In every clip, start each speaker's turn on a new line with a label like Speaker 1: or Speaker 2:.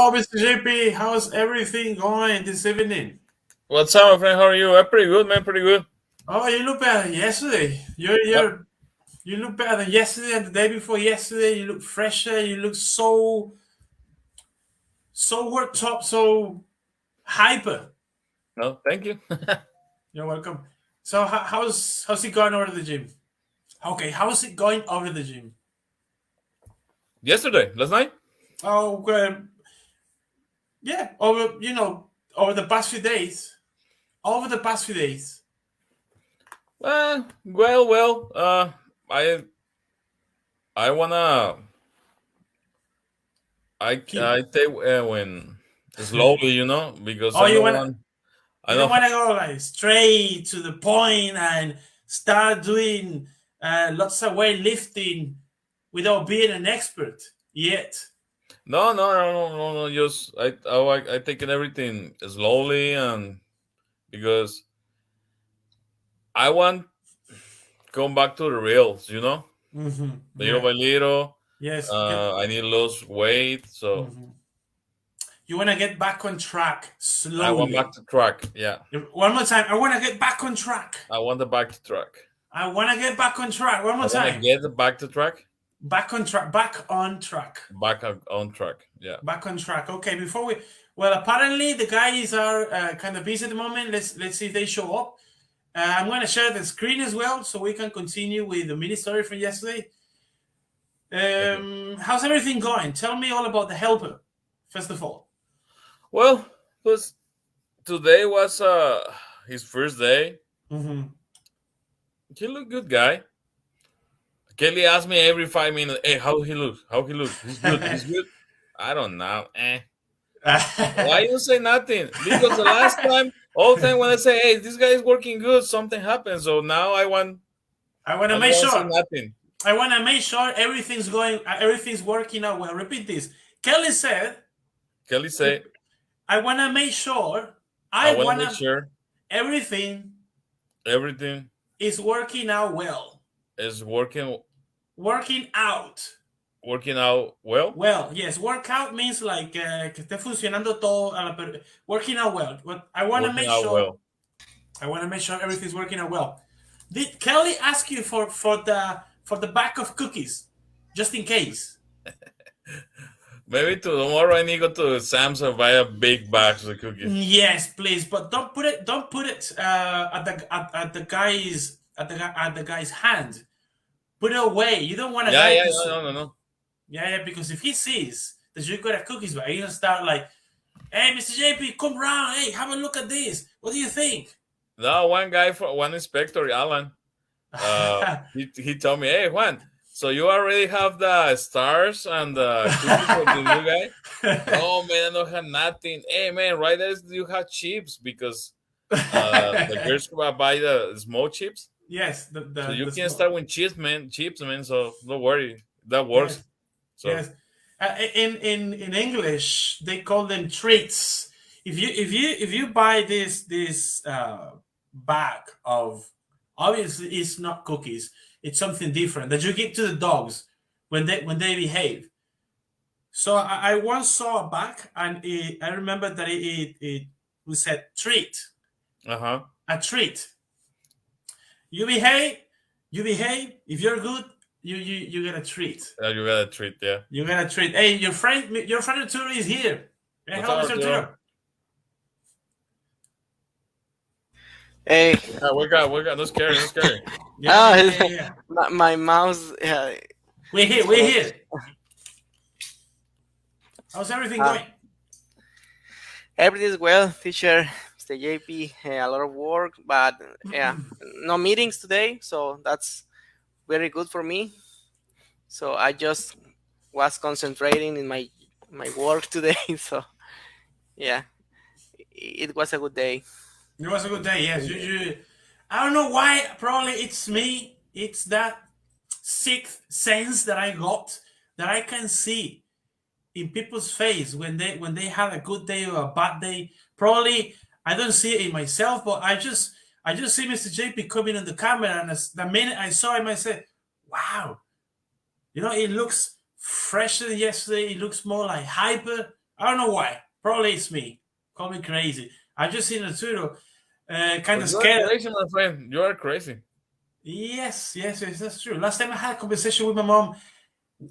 Speaker 1: Hello, Mr. JP. How's everything going this evening?
Speaker 2: What's up, my friend? How are you? I'm pretty good, man. Pretty good.
Speaker 1: Oh, you look better than yesterday.
Speaker 2: Yep.
Speaker 1: You look better than yesterday and the day before yesterday. You look fresher. You look so worked up, so hyper.
Speaker 2: No, thank you.
Speaker 1: You're welcome. So how's it going over the gym? Okay, how's it going over the gym?
Speaker 2: Yesterday, last night.
Speaker 1: Oh, yeah, over the past few days. Over the past few days.
Speaker 2: Well. I I wanna I
Speaker 1: Keep.
Speaker 2: take when slowly, because
Speaker 1: Oh,
Speaker 2: I
Speaker 1: you
Speaker 2: don't
Speaker 1: wanna
Speaker 2: want. I
Speaker 1: You don't
Speaker 2: know.
Speaker 1: want to go like straight to the point and start doing lots of weightlifting without being an expert yet.
Speaker 2: No. Just I taking everything slowly, and because I want come back to the reals, little
Speaker 1: Yeah.
Speaker 2: by little.
Speaker 1: Yes.
Speaker 2: I need to lose weight, so
Speaker 1: Mhm. You want to get back on track
Speaker 2: I want back
Speaker 1: slowly.
Speaker 2: to track. Yeah,
Speaker 1: One more time. I want to get back on track.
Speaker 2: I want the back to track.
Speaker 1: I want to get back on track. One
Speaker 2: I
Speaker 1: more
Speaker 2: want to
Speaker 1: time.
Speaker 2: get back to track,
Speaker 1: Back on track. Back on track.
Speaker 2: on track. Yeah.
Speaker 1: Back on track. Okay. Well, apparently the guys are kind of busy at the moment. Let's see if they show up. I'm going to share the screen as well so we can continue with the mini story from yesterday.
Speaker 2: Okay.
Speaker 1: How's everything going? Tell me all about the helper, first of all.
Speaker 2: Well, because today was his first day.
Speaker 1: Mm-hmm.
Speaker 2: He looked good, guy. Kelly asked me every 5 minutes, "Hey, how he looks? How he looks? He's good. He's good." I don't know. Why you say nothing? Because the last time, all the time when I say, "Hey, this guy is working good," something happens. So now
Speaker 1: I want to
Speaker 2: I don't
Speaker 1: make
Speaker 2: want to say
Speaker 1: sure.
Speaker 2: nothing.
Speaker 1: I want to make sure everything's working out well. Repeat this. Kelly said,
Speaker 2: Kelly say,
Speaker 1: "I want to make sure.
Speaker 2: "I
Speaker 1: I
Speaker 2: want to
Speaker 1: want
Speaker 2: make
Speaker 1: to
Speaker 2: sure
Speaker 1: everything
Speaker 2: everything
Speaker 1: is working out well.
Speaker 2: is
Speaker 1: Working out."
Speaker 2: working out well."
Speaker 1: Well, yes, workout means like que esté funcionando todo working out well. But
Speaker 2: Working out well.
Speaker 1: I want to make sure everything's working out well. Did Kelly ask you for the bag of cookies, just in case?
Speaker 2: Maybe tomorrow I need to go to Sam's and buy a big box of cookies.
Speaker 1: Yes, please, but don't put it at the guy's hand. Put it away. You don't want a
Speaker 2: Yeah,
Speaker 1: guy
Speaker 2: yeah,
Speaker 1: to
Speaker 2: no,
Speaker 1: see.
Speaker 2: no, no, no.
Speaker 1: Yeah, because if he sees that you got a cookies bag, he's gonna start like, "Hey, Mr. JP, come round. Hey, have a look at this. What do you think?"
Speaker 2: No, one inspector, Alan. He told me, "Hey, Juan, so you already have the stars and the cookies for the new guy?" No, man, I don't have nothing. Hey, man, right there you have chips because the girls will buy the small chips.
Speaker 1: Yes,
Speaker 2: So you
Speaker 1: the
Speaker 2: can
Speaker 1: small.
Speaker 2: start with chips, man. So don't worry, that works.
Speaker 1: Yes,
Speaker 2: So
Speaker 1: yes. In English, they call them treats. If you buy this bag of, obviously it's not cookies. It's something different that you give to the dogs when they behave. So I once saw a bag, and I remember that it said treat,
Speaker 2: uh-huh.
Speaker 1: a treat. You behave, you behave. If you're good, you get a treat.
Speaker 2: You got a treat, yeah.
Speaker 1: You get a treat. Hey, your friend Arturo is here. Hey,
Speaker 2: What's
Speaker 1: hello,
Speaker 2: up,
Speaker 1: Mr.
Speaker 2: Arturo?
Speaker 1: Arturo.
Speaker 3: Hey,
Speaker 2: Yeah, wake up. No scary, no scary.
Speaker 1: Yeah, yeah,
Speaker 3: oh,
Speaker 1: yeah, yeah, yeah.
Speaker 3: my mouse.
Speaker 1: We're here. We're
Speaker 3: Disconnect.
Speaker 1: here. How's everything
Speaker 3: Uh,
Speaker 1: going?
Speaker 3: Everything is well, teacher. Mr. JP, a lot of work, but yeah, no meetings today, so that's very good for me. So I just was concentrating in my work today. So yeah, it was a good day.
Speaker 1: It was a good day. Yes, I don't know why. Probably it's me. It's that sixth sense that I got, that I can see in people's face when they have a good day or a bad day. Probably I don't see it in myself, but I just see Mr. JP coming on the camera, and the minute I saw him, I said, "Wow, it looks fresher than yesterday. It looks more like hyper." I don't know why. Probably it's me. Call me crazy. I just seen a Twitter, kind
Speaker 2: But
Speaker 1: of
Speaker 2: you are
Speaker 1: scared.
Speaker 2: crazy, my friend. You are crazy.
Speaker 1: Yes, yes, yes, that's true. Last time I had a conversation with my mom,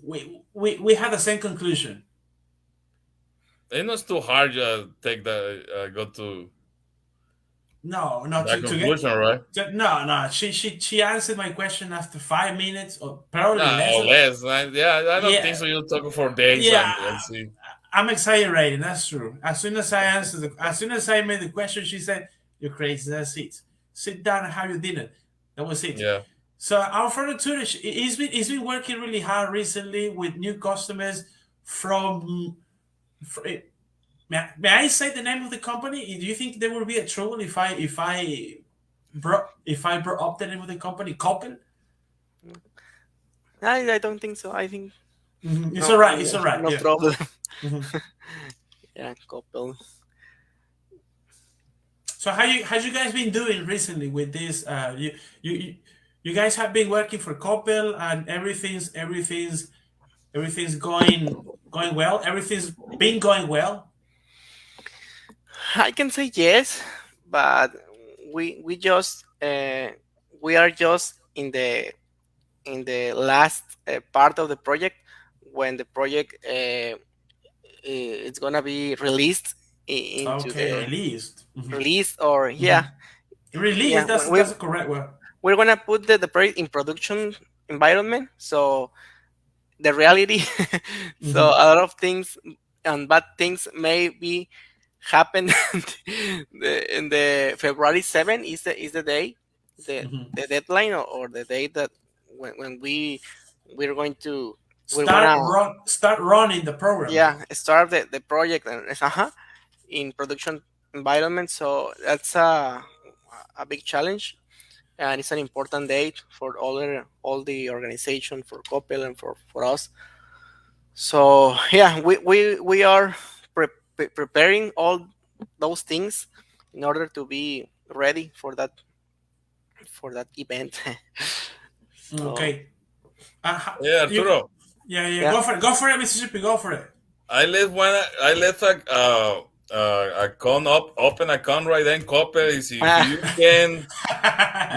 Speaker 1: we had the same conclusion.
Speaker 2: It's not too hard to take the go to
Speaker 1: No, no,
Speaker 2: that
Speaker 1: to get
Speaker 2: conclusion, right?
Speaker 1: no, no. She answered my question after 5 minutes or probably
Speaker 2: No,
Speaker 1: less.
Speaker 2: or less. Yeah, I don't think
Speaker 1: Yeah,
Speaker 2: so. You're talking for days
Speaker 1: yeah.
Speaker 2: and see.
Speaker 1: I'm exaggerating. That's true. As soon as I made the question, she said, "You're crazy. That's it. Sit down and have your dinner." That was it.
Speaker 2: Yeah.
Speaker 1: So our friend Turish, he's been working really hard recently with new customers from. May I say the name of the company? Do you think there would be a trouble if I brought up the name of the company, Coppel?
Speaker 3: I don't think so. I think
Speaker 1: It's
Speaker 3: no,
Speaker 1: all right. It's all right.
Speaker 3: no
Speaker 1: Yeah.
Speaker 3: problem.
Speaker 1: Mhm.
Speaker 3: Yeah, couple.
Speaker 1: So how you guys been doing recently with this? You you guys have been working for Coppel and everything's going well. Everything's been going well.
Speaker 3: I can say yes, but we just we are just in the last part of the project when the project it's gonna be released into
Speaker 1: Okay,
Speaker 3: the
Speaker 1: released.
Speaker 3: release or yeah,
Speaker 1: Released.
Speaker 3: yeah,
Speaker 1: That's a correct word.
Speaker 3: we're gonna put the project in production environment. So the reality, so
Speaker 1: Hmm.
Speaker 3: a lot of things and bad things may be happen in the February 7 is the day,
Speaker 1: Hmm.
Speaker 3: the deadline, or the day that when we're going to we're
Speaker 1: Start
Speaker 3: gonna
Speaker 1: run. Start running the program.
Speaker 3: yeah start the project and in production environment. So that's a big challenge, and it's an important date for all the organization, for Coppel and for us. So yeah, we are preparing all those things in order to be ready for that event. So
Speaker 1: Okay.
Speaker 2: Yeah,
Speaker 1: You.
Speaker 2: Arturo.
Speaker 1: Yeah, yeah.
Speaker 3: yeah.
Speaker 1: Go for it. Go for it, Mississippi. Go for it.
Speaker 2: I left a account open account right then. Copy is if
Speaker 3: Ah,
Speaker 2: you can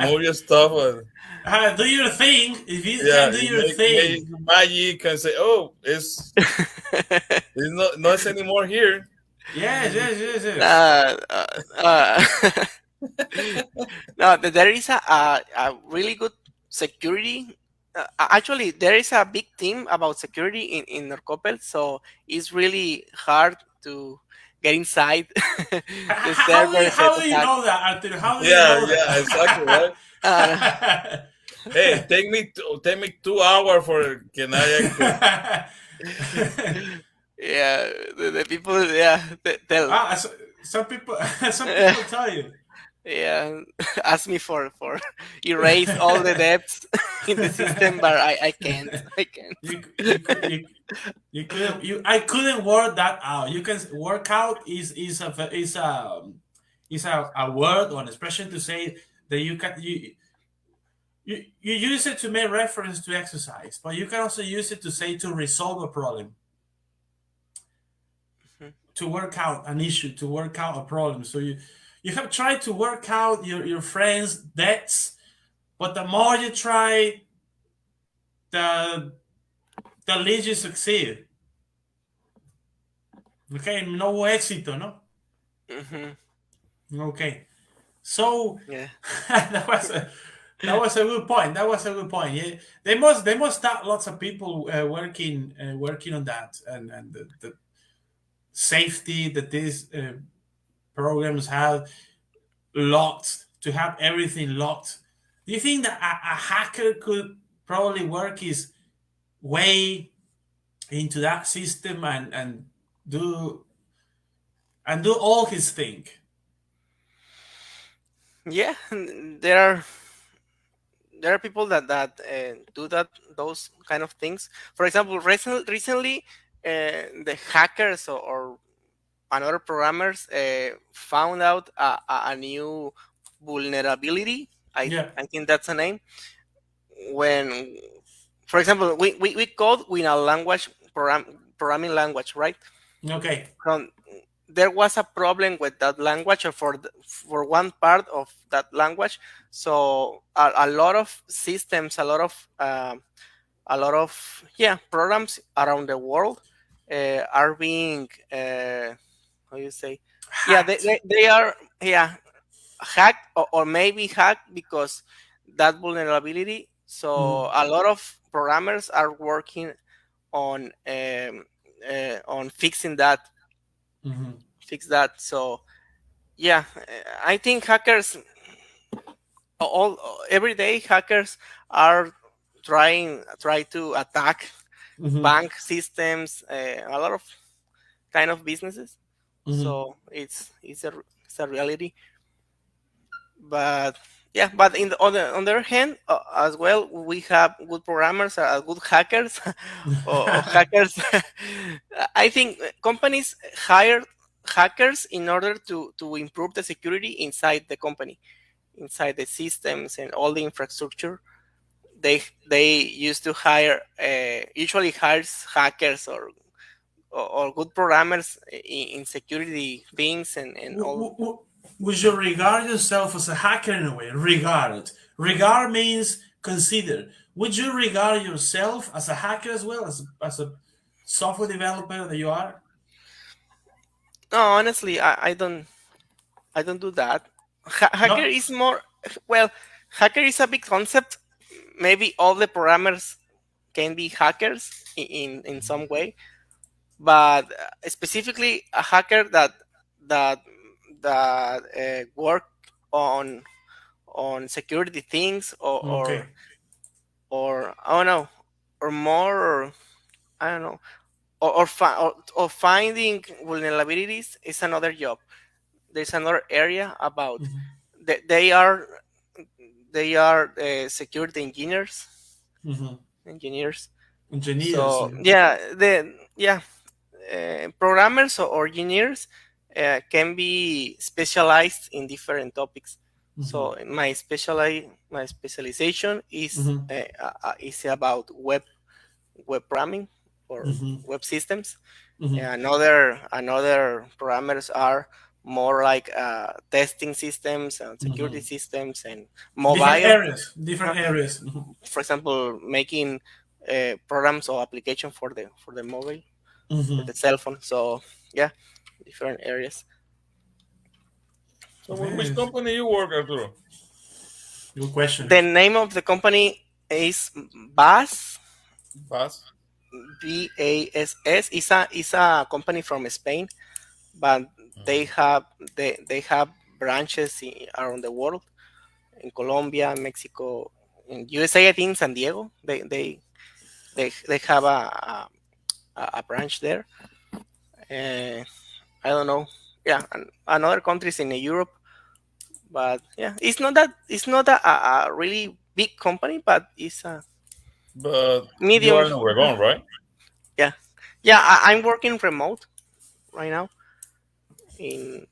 Speaker 2: move your stuff.
Speaker 1: Do your thing. If you
Speaker 2: Yeah,
Speaker 1: can do
Speaker 2: you
Speaker 1: your
Speaker 2: make
Speaker 1: thing.
Speaker 2: magic and say, oh, it's not it's anymore here.
Speaker 1: Yes, yes, yes, yes.
Speaker 3: uh, uh, no, there is a really good security. Actually, there is a big team about security in Norcopel, so it's really hard to get inside the server set
Speaker 1: How do you
Speaker 3: attack.
Speaker 1: know that, Arthur? How do you
Speaker 2: Yeah,
Speaker 1: know
Speaker 2: yeah, exactly right.
Speaker 3: Uh,
Speaker 2: Hey, take me 2 hours for can I access?
Speaker 1: that?
Speaker 3: yeah, the people, yeah, tell.
Speaker 1: Some people, some people tell you.
Speaker 3: Yeah, ask me for erase all the debts in the system, but I can't. I can't.
Speaker 1: You you could you couldn't you I couldn't work that out. You can work out is a word or an expression to say that you use it to make reference to exercise, but you can also use it to say to resolve a problem, to work out an issue, to work out a problem. So you have tried to work out your friends' debts, but the more you try, the the least you succeed. Okay, no éxito, ¿no?
Speaker 3: Hmm.
Speaker 1: Okay, so
Speaker 3: Yeah.
Speaker 1: that was a good point. That was a good point. Yeah, they must start lots of people working on that and the safety that these programs have locked, to have everything locked. Do you think that a hacker could probably work his way into that system do do all his thing?
Speaker 3: Yeah, there are people that do those kind of things. For example, recently, the hackers or another programmers found out a new vulnerability.
Speaker 1: Yeah.
Speaker 3: I think that's a name. When, for example, we code with a language programming language, right?
Speaker 1: Okay.
Speaker 3: from there was a problem with that language, or for one part of that language. So a lot of systems, a lot of programs around the world are being how you say, yeah,
Speaker 1: Hacked.
Speaker 3: they are, hacked, or maybe hacked because that vulnerability. So
Speaker 1: Hmm.
Speaker 3: a lot of programmers are working on fixing that,
Speaker 1: Hmm.
Speaker 3: fix that. So yeah, I think hackers, all every day hackers are try to attack
Speaker 1: Hmm.
Speaker 3: bank systems, a lot of kind of businesses.
Speaker 1: Hmm.
Speaker 3: So it's a reality. But yeah, but on the other hand, as well, we have good programmers, good hackers, or hackers. I think companies hire hackers in order to improve the security inside the company, inside the systems and all the infrastructure. They used to hire, usually hires hackers, or good programmers in security things, and all.
Speaker 1: Would you regard yourself as a hacker in a way? Regard. Regard means consider. Would you regard yourself as a hacker as well, as a software developer that you are?
Speaker 3: No, honestly, I don't do that. Hacker
Speaker 1: No.
Speaker 3: is more, well, hacker is a big concept. Maybe all the programmers can be hackers in some way, but specifically a hacker that work on security things,
Speaker 1: Okay.
Speaker 3: or I don't know, or more, I don't know, or finding vulnerabilities is another job. There's another area about,
Speaker 1: Hmm.
Speaker 3: they are, security
Speaker 1: Hmm.
Speaker 3: engineers.
Speaker 1: Engineers.
Speaker 3: So yeah, programmers or engineers can be specialized in different topics.
Speaker 1: Hmm.
Speaker 3: So my specialization
Speaker 1: Hmm.
Speaker 3: is about web programming, or
Speaker 1: Hmm.
Speaker 3: web systems.
Speaker 1: Hmm.
Speaker 3: Another parameters are more like testing systems and security
Speaker 1: Hmm.
Speaker 3: systems and
Speaker 1: Different
Speaker 3: mobile.
Speaker 1: areas. Different
Speaker 3: Uh,
Speaker 1: areas. Hmm.
Speaker 3: for example, making programs or application for the mobile, for
Speaker 1: Hmm.
Speaker 3: the cell phone. So yeah, different areas.
Speaker 2: So, with which
Speaker 1: Yes.
Speaker 2: company you work, Arturo?
Speaker 1: Good question.
Speaker 3: The name of the company is BAS.
Speaker 2: Bass.
Speaker 3: BASS is a company from Spain, but they
Speaker 2: Mm.
Speaker 3: have they have branches around the world, in Colombia, Mexico, in USA. I think San Diego. They have a branch there. Uh, I don't know. Yeah, and another countries in Europe, but yeah, it's not a really big company, but it's a
Speaker 2: But you are
Speaker 3: medium.
Speaker 2: in Oregon, right?
Speaker 3: Yeah, yeah. I'm working remote right now, in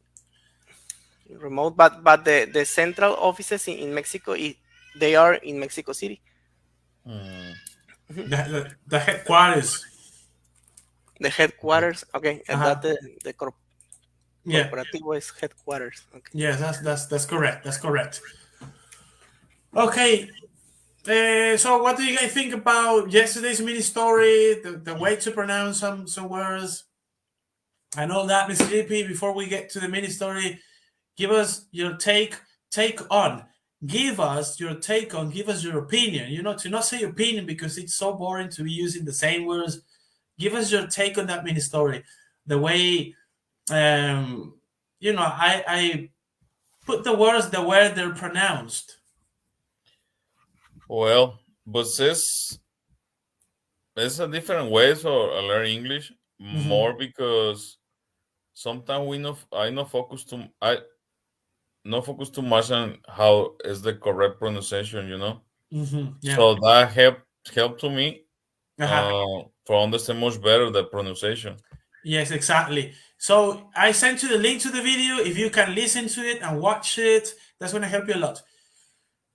Speaker 3: remote, but the central offices in Mexico, they are in Mexico City.
Speaker 2: Mm.
Speaker 3: Mhm.
Speaker 1: The headquarters.
Speaker 3: The headquarters. Okay, and that
Speaker 1: Uh-huh.
Speaker 3: the
Speaker 1: Yeah.
Speaker 3: corporativo is headquarters. Okay.
Speaker 1: Yes, that's correct. That's correct. Okay. So what do you guys think about yesterday's mini story? The way to pronounce some words and all that, Mr. JP. Before we get to the mini story, give us your take on. Give us your take on. Give us your opinion. You know, to not say opinion because it's so boring to be using the same words. Give us your take on that mini story. The way I put the words the way they're pronounced.
Speaker 2: Well, but there's a different ways for learn English.
Speaker 1: Hmm.
Speaker 2: More because sometimes I not focus too I not focus too much on how is the correct pronunciation.
Speaker 1: Hmm. Yeah.
Speaker 2: So that helped to me
Speaker 1: Uh-huh.
Speaker 2: for understand much better the pronunciation.
Speaker 1: Yes, exactly. So I sent you the link to the video. If you can listen to it and watch it, that's going to help you a lot.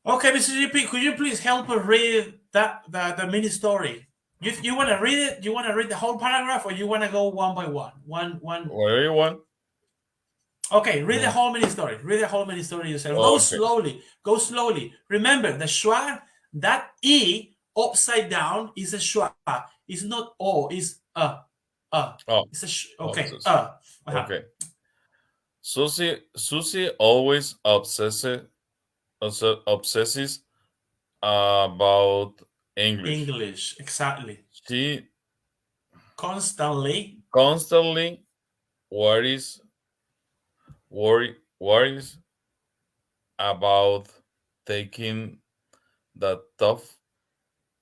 Speaker 1: Okay, Mr. GP, could you please help us read the mini story? You want to read it? You want to read the whole paragraph, or you want to go one by one? One.
Speaker 2: Whatever you want.
Speaker 1: Okay, read the
Speaker 2: Mm.
Speaker 1: whole mini story. Read the whole mini story yourself. Go
Speaker 2: Okay.
Speaker 1: slowly. Go slowly. Remember, the schwa, that e upside down is a schwa. It's not o. It's
Speaker 2: Oh,
Speaker 1: It's a okay.
Speaker 2: obsessed.
Speaker 1: Uh-huh.
Speaker 2: Okay. Susie always obsesses about English.
Speaker 1: English, exactly.
Speaker 2: She
Speaker 1: Constantly
Speaker 2: constantly worries worries about taking the tough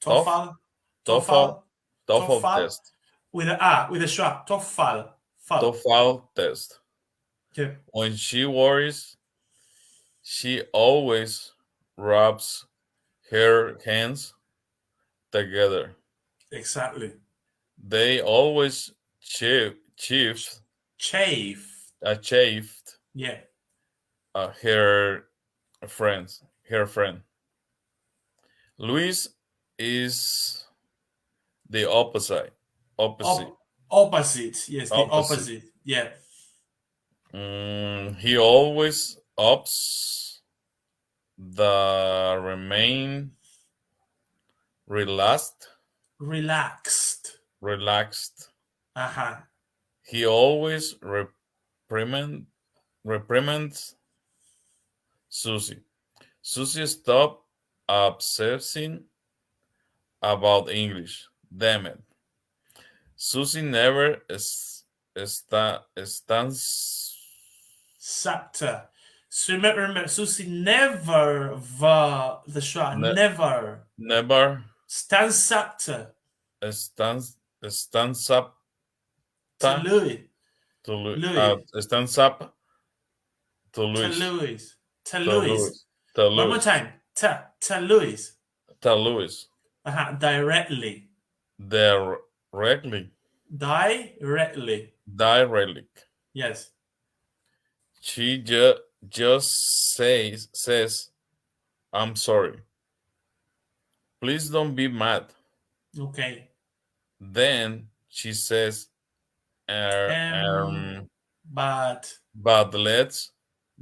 Speaker 1: TOEFL,
Speaker 2: TOEFL
Speaker 1: TOEFL,
Speaker 2: TOEFL
Speaker 1: TOEFL
Speaker 2: test
Speaker 1: with a schwa. TOEFL.
Speaker 2: TOEFL test.
Speaker 1: Yeah,
Speaker 2: When she worries, she always rubs her hands together.
Speaker 1: exactly.
Speaker 2: They always chief
Speaker 1: Chafe.
Speaker 2: chafed
Speaker 1: Yeah,
Speaker 2: her friend. Luis is the opposite,
Speaker 1: opposite. Yes, the
Speaker 2: opposite.
Speaker 1: opposite. Yeah,
Speaker 2: He always ups the remain relaxed,
Speaker 1: relaxed.
Speaker 2: relaxed.
Speaker 1: Uh-huh.
Speaker 2: He always reprimands Susie. Susie stop obsessing about English. Damn it. Susie never stands
Speaker 1: Sapta. So remember, Susie never the schwa.
Speaker 2: ne,
Speaker 1: Never.
Speaker 2: never
Speaker 1: Stan sapta
Speaker 2: stands up
Speaker 1: to Louis. Louis.
Speaker 2: stands up to
Speaker 1: To
Speaker 2: Louis
Speaker 1: Louis. To
Speaker 2: to
Speaker 1: Louis.
Speaker 2: Louis to
Speaker 1: One more
Speaker 2: Louis
Speaker 1: time. To Louis.
Speaker 2: to Louis
Speaker 1: Uh-huh. Directly.
Speaker 2: directly
Speaker 1: Directly.
Speaker 2: directly.
Speaker 1: Yes.
Speaker 2: She just says I'm sorry. Please don't be mad.
Speaker 1: Okay.
Speaker 2: Then she says,
Speaker 1: Um, but
Speaker 2: but let's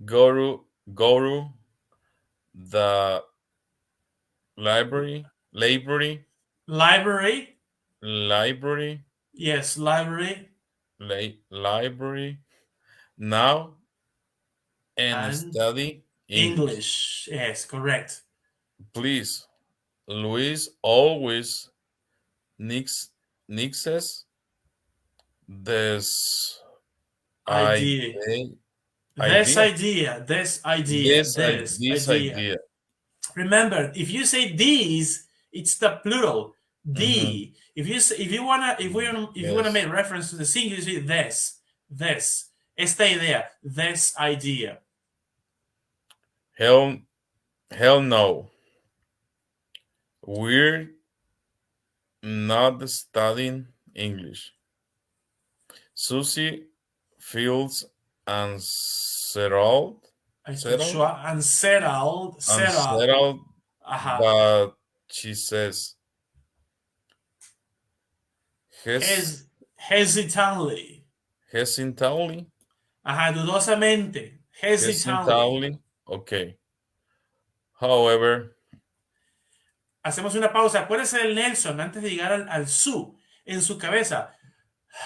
Speaker 2: go to the
Speaker 1: library.
Speaker 2: library,
Speaker 1: Yes, library
Speaker 2: library now and
Speaker 1: and
Speaker 2: study English.
Speaker 1: English. Yes, correct.
Speaker 2: Please, Luis always nix nixes this
Speaker 1: Idea.
Speaker 2: idea,
Speaker 1: This
Speaker 2: idea,
Speaker 1: idea. This idea. This
Speaker 2: this
Speaker 1: idea.
Speaker 2: idea.
Speaker 1: Remember, if you say these, it's the plural.
Speaker 2: Mhm.
Speaker 1: The. If you wanna
Speaker 2: Yes.
Speaker 1: make reference to the singular, you say this, esta idea, this idea.
Speaker 2: Hell, hell no. We're not studying English. Susie feels unsettled,
Speaker 1: Ahí
Speaker 2: settled,
Speaker 1: unsettled.
Speaker 2: unsettled,
Speaker 1: Ajá.
Speaker 2: but she says hes,
Speaker 1: Hesitantly.
Speaker 2: hesitantly,
Speaker 1: Ajá, dudosamente. Hesitantly.
Speaker 2: hesitantly. Okay. However,
Speaker 1: Hacemos una pausa. Acuérdese del Nelson antes de llegar al su. En su cabeza.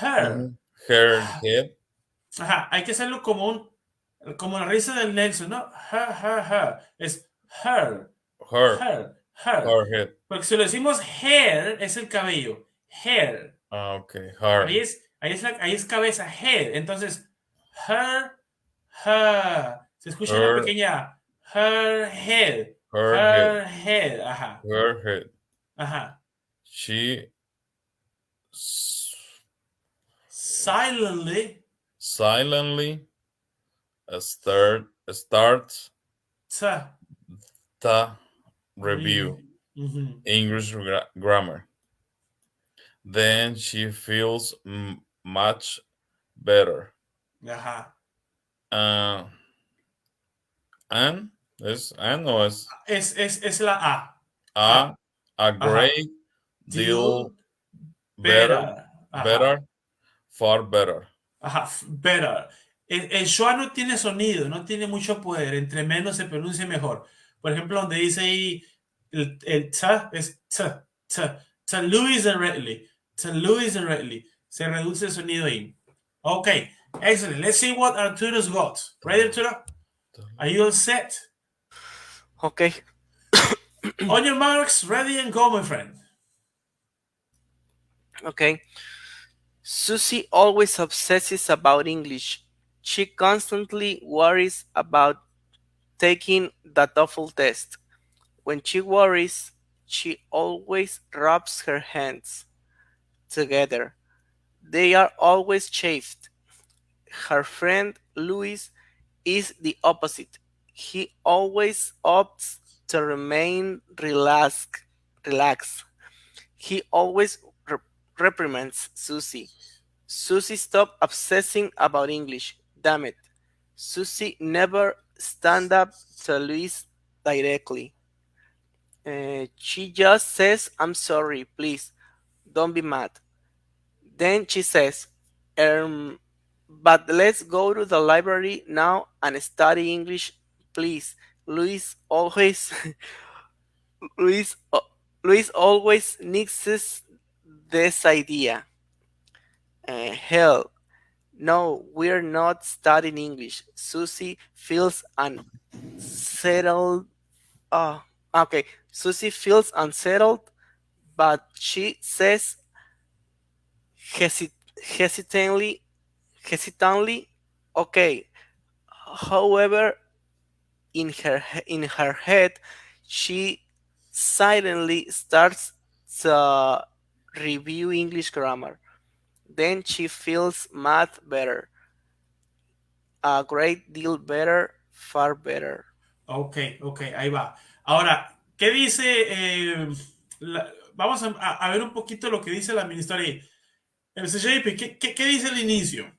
Speaker 1: Her.
Speaker 2: mhm, her head,
Speaker 1: Ajá, hay que hacerlo como la risa del Nelson, ¿no? Her. Es her,
Speaker 2: her,
Speaker 1: her.
Speaker 2: her head.
Speaker 1: Porque si lo decimos hair, es el cabello. Hair.
Speaker 2: Okay, her,
Speaker 1: Ahí es cabeza, head. Entonces, her, her. Se escucha una
Speaker 2: her,
Speaker 1: pequeña her head.
Speaker 2: her head,
Speaker 1: Her head. Ajá.
Speaker 2: her head.
Speaker 1: Ajá.
Speaker 2: She s-
Speaker 1: Silently.
Speaker 2: silently starts
Speaker 1: T.
Speaker 2: the
Speaker 1: Re,
Speaker 2: review
Speaker 1: mhm.
Speaker 2: English grammar. Then she feels much better.
Speaker 1: Ajá.
Speaker 2: Uh, and is and was
Speaker 1: Es la A.
Speaker 2: a
Speaker 1: A.
Speaker 2: a
Speaker 1: Ajá.
Speaker 2: great deal
Speaker 1: Deal.
Speaker 2: better,
Speaker 1: better. Ajá.
Speaker 2: better, far better.
Speaker 1: Ajá, better. El schwa no tiene sonido, no tiene mucho poder. Entre menos se pronuncia mejor. Por ejemplo, donde dice ahí el t es t, t, t, Louis and Redley. T, Louis and Redley. Se reduce el sonido ahí. Ok, excellent. Let's see what Arturo's got. Ready, Arturo? Are you all set?
Speaker 3: Okay.
Speaker 1: On your marks, ready and go, my friend.
Speaker 3: Okay. Susie always obsesses about English. She constantly worries about taking the TOEFL test. When she worries, she always rubs her hands together. They are always chafed. Her friend Louis is the opposite. He always opts to remain relaxed. He always reprimands Susie. Susie, stop obsessing about English. Damn it. Susie never stand up to Louis directly. She just says, I'm sorry, please, don't be mad. Then she says, but let's go to the library now and study English, please. Luis always, Luis, Luis always nixes this idea. Hell, no, we're not studying English. Susie feels unsettled. Okay. Susie feels unsettled, but she says hesitantly, hesitantly, okay. However, in her head, she silently starts to review English grammar. Then she feels math better, a great deal better, far better.
Speaker 1: Ok, ok, ahí va. Ahora, ¿qué dice? Vamos a ver un poquito lo que dice la ministra ahí. El CJP, ¿qué dice el inicio?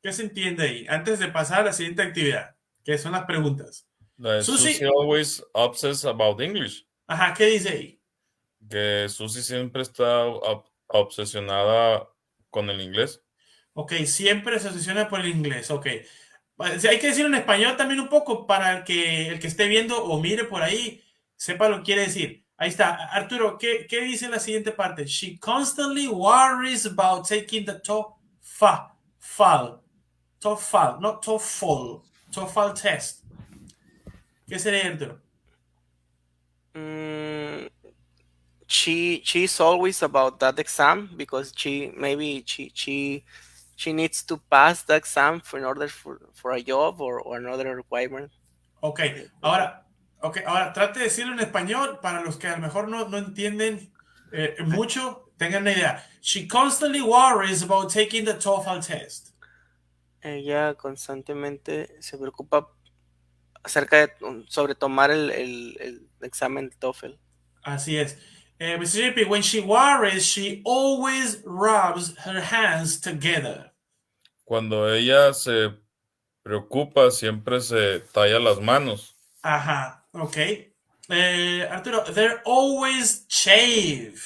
Speaker 1: ¿Qué se entiende ahí? Antes de pasar a la siguiente actividad, que son las preguntas.
Speaker 2: Susie
Speaker 1: Susi,
Speaker 2: always obsesses about English.
Speaker 1: ajá, ¿qué dice ahí?
Speaker 2: Que Susie siempre está obsesionada con el inglés.
Speaker 1: Ok, siempre se obsesiona por el inglés, ok. Si hay que decirlo en español también un poco para el que esté viendo o mire por ahí, sepa lo que quiere decir. Ahí está. Arturo, ¿qué dice la siguiente parte? She constantly worries about taking the TOEFL, not TOEFL test. ¿Qué sería, Arturo?
Speaker 3: Mm, she's always about that exam because she needs to pass the exam in order for a job or another requirement.
Speaker 1: Ok, ahora trate de decirlo en español para los que a lo mejor no entienden mucho, tengan una idea. She constantly worries about taking the TOEFL test.
Speaker 3: Ella constantemente se preocupa acerca de sobre tomar el examen de TOEFL.
Speaker 1: Así es. Mr. JP, when she worries, she always rubs her hands together.
Speaker 2: Cuando ella se preocupa, siempre se talla las manos.
Speaker 1: Ajá, ok. Arturo, they're always shaved.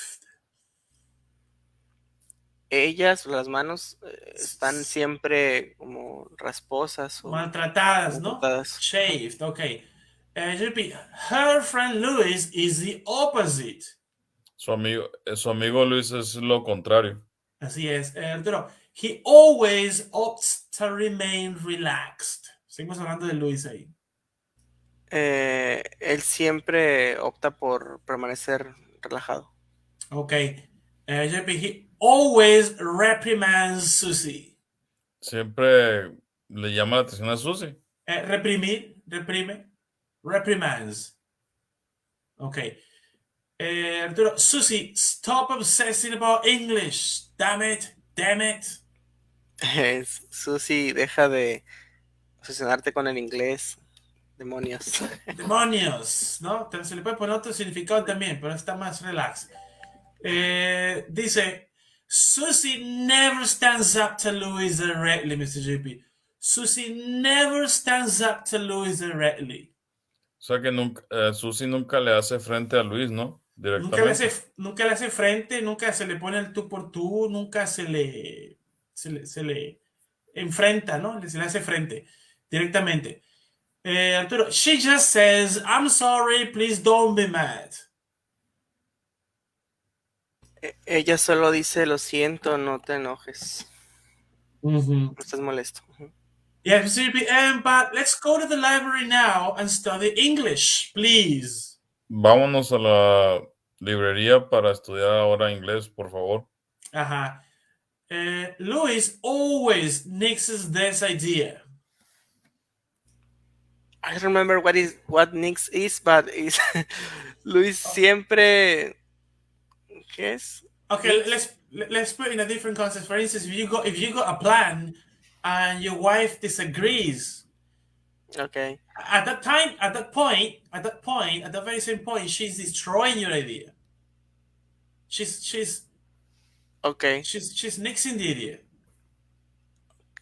Speaker 3: Ellas, las manos, están siempre como rasposas o
Speaker 1: Maltratadas, ¿no?
Speaker 3: maltratadas.
Speaker 1: Shaved, ok. JP, her friend Louis is the opposite.
Speaker 2: Su amigo Luis es lo contrario.
Speaker 1: Así es. Arturo, he always opts to remain relaxed. Seguimos hablando de Luis ahí.
Speaker 3: Él siempre opta por permanecer relajado.
Speaker 1: Ok. JP, he always reprimands Susie.
Speaker 2: Siempre le llama la atención a Susie.
Speaker 1: Reprime. Reprimands. Ok. Arturo, Susie, stop obsessing about English. Damn it. Damn it.
Speaker 3: Susi, deja de obsesionarte con el inglés. Demonios.
Speaker 1: Demonios, ¿no? Se le puede poner otro significado también, pero está más relax. Dice, Susie never stands up to Louis directly, Mr. JP. Susie never stands up to Louis directly.
Speaker 2: O sea que nunca, Susie nunca le hace frente a Luis, ¿no? directamente.
Speaker 1: Nunca le hace frente, nunca se le pone el tú por tú, nunca se le enfrenta, ¿no? Se le hace frente directamente. Arturo, she just says, I'm sorry, please don't be mad.
Speaker 3: Ella solo dice, lo siento, no te enojes.
Speaker 1: Mm-hmm.
Speaker 3: No estés molesto.
Speaker 1: Yeah, but let's go to the library now and study English, please.
Speaker 2: Vámonos a la librería para estudiar ahora inglés, por favor.
Speaker 1: Uh-huh. Louis always nixes this idea.
Speaker 3: I don't remember what Nix is, but is Luis siempre. ¿Qué es?
Speaker 1: Okay, let's put in a different context. For instance, if you got a plan and your wife disagrees,
Speaker 3: Okay.
Speaker 1: at that point, at the very same point, she's destroying your idea. She's
Speaker 3: Okay.
Speaker 1: she's nixing the idea.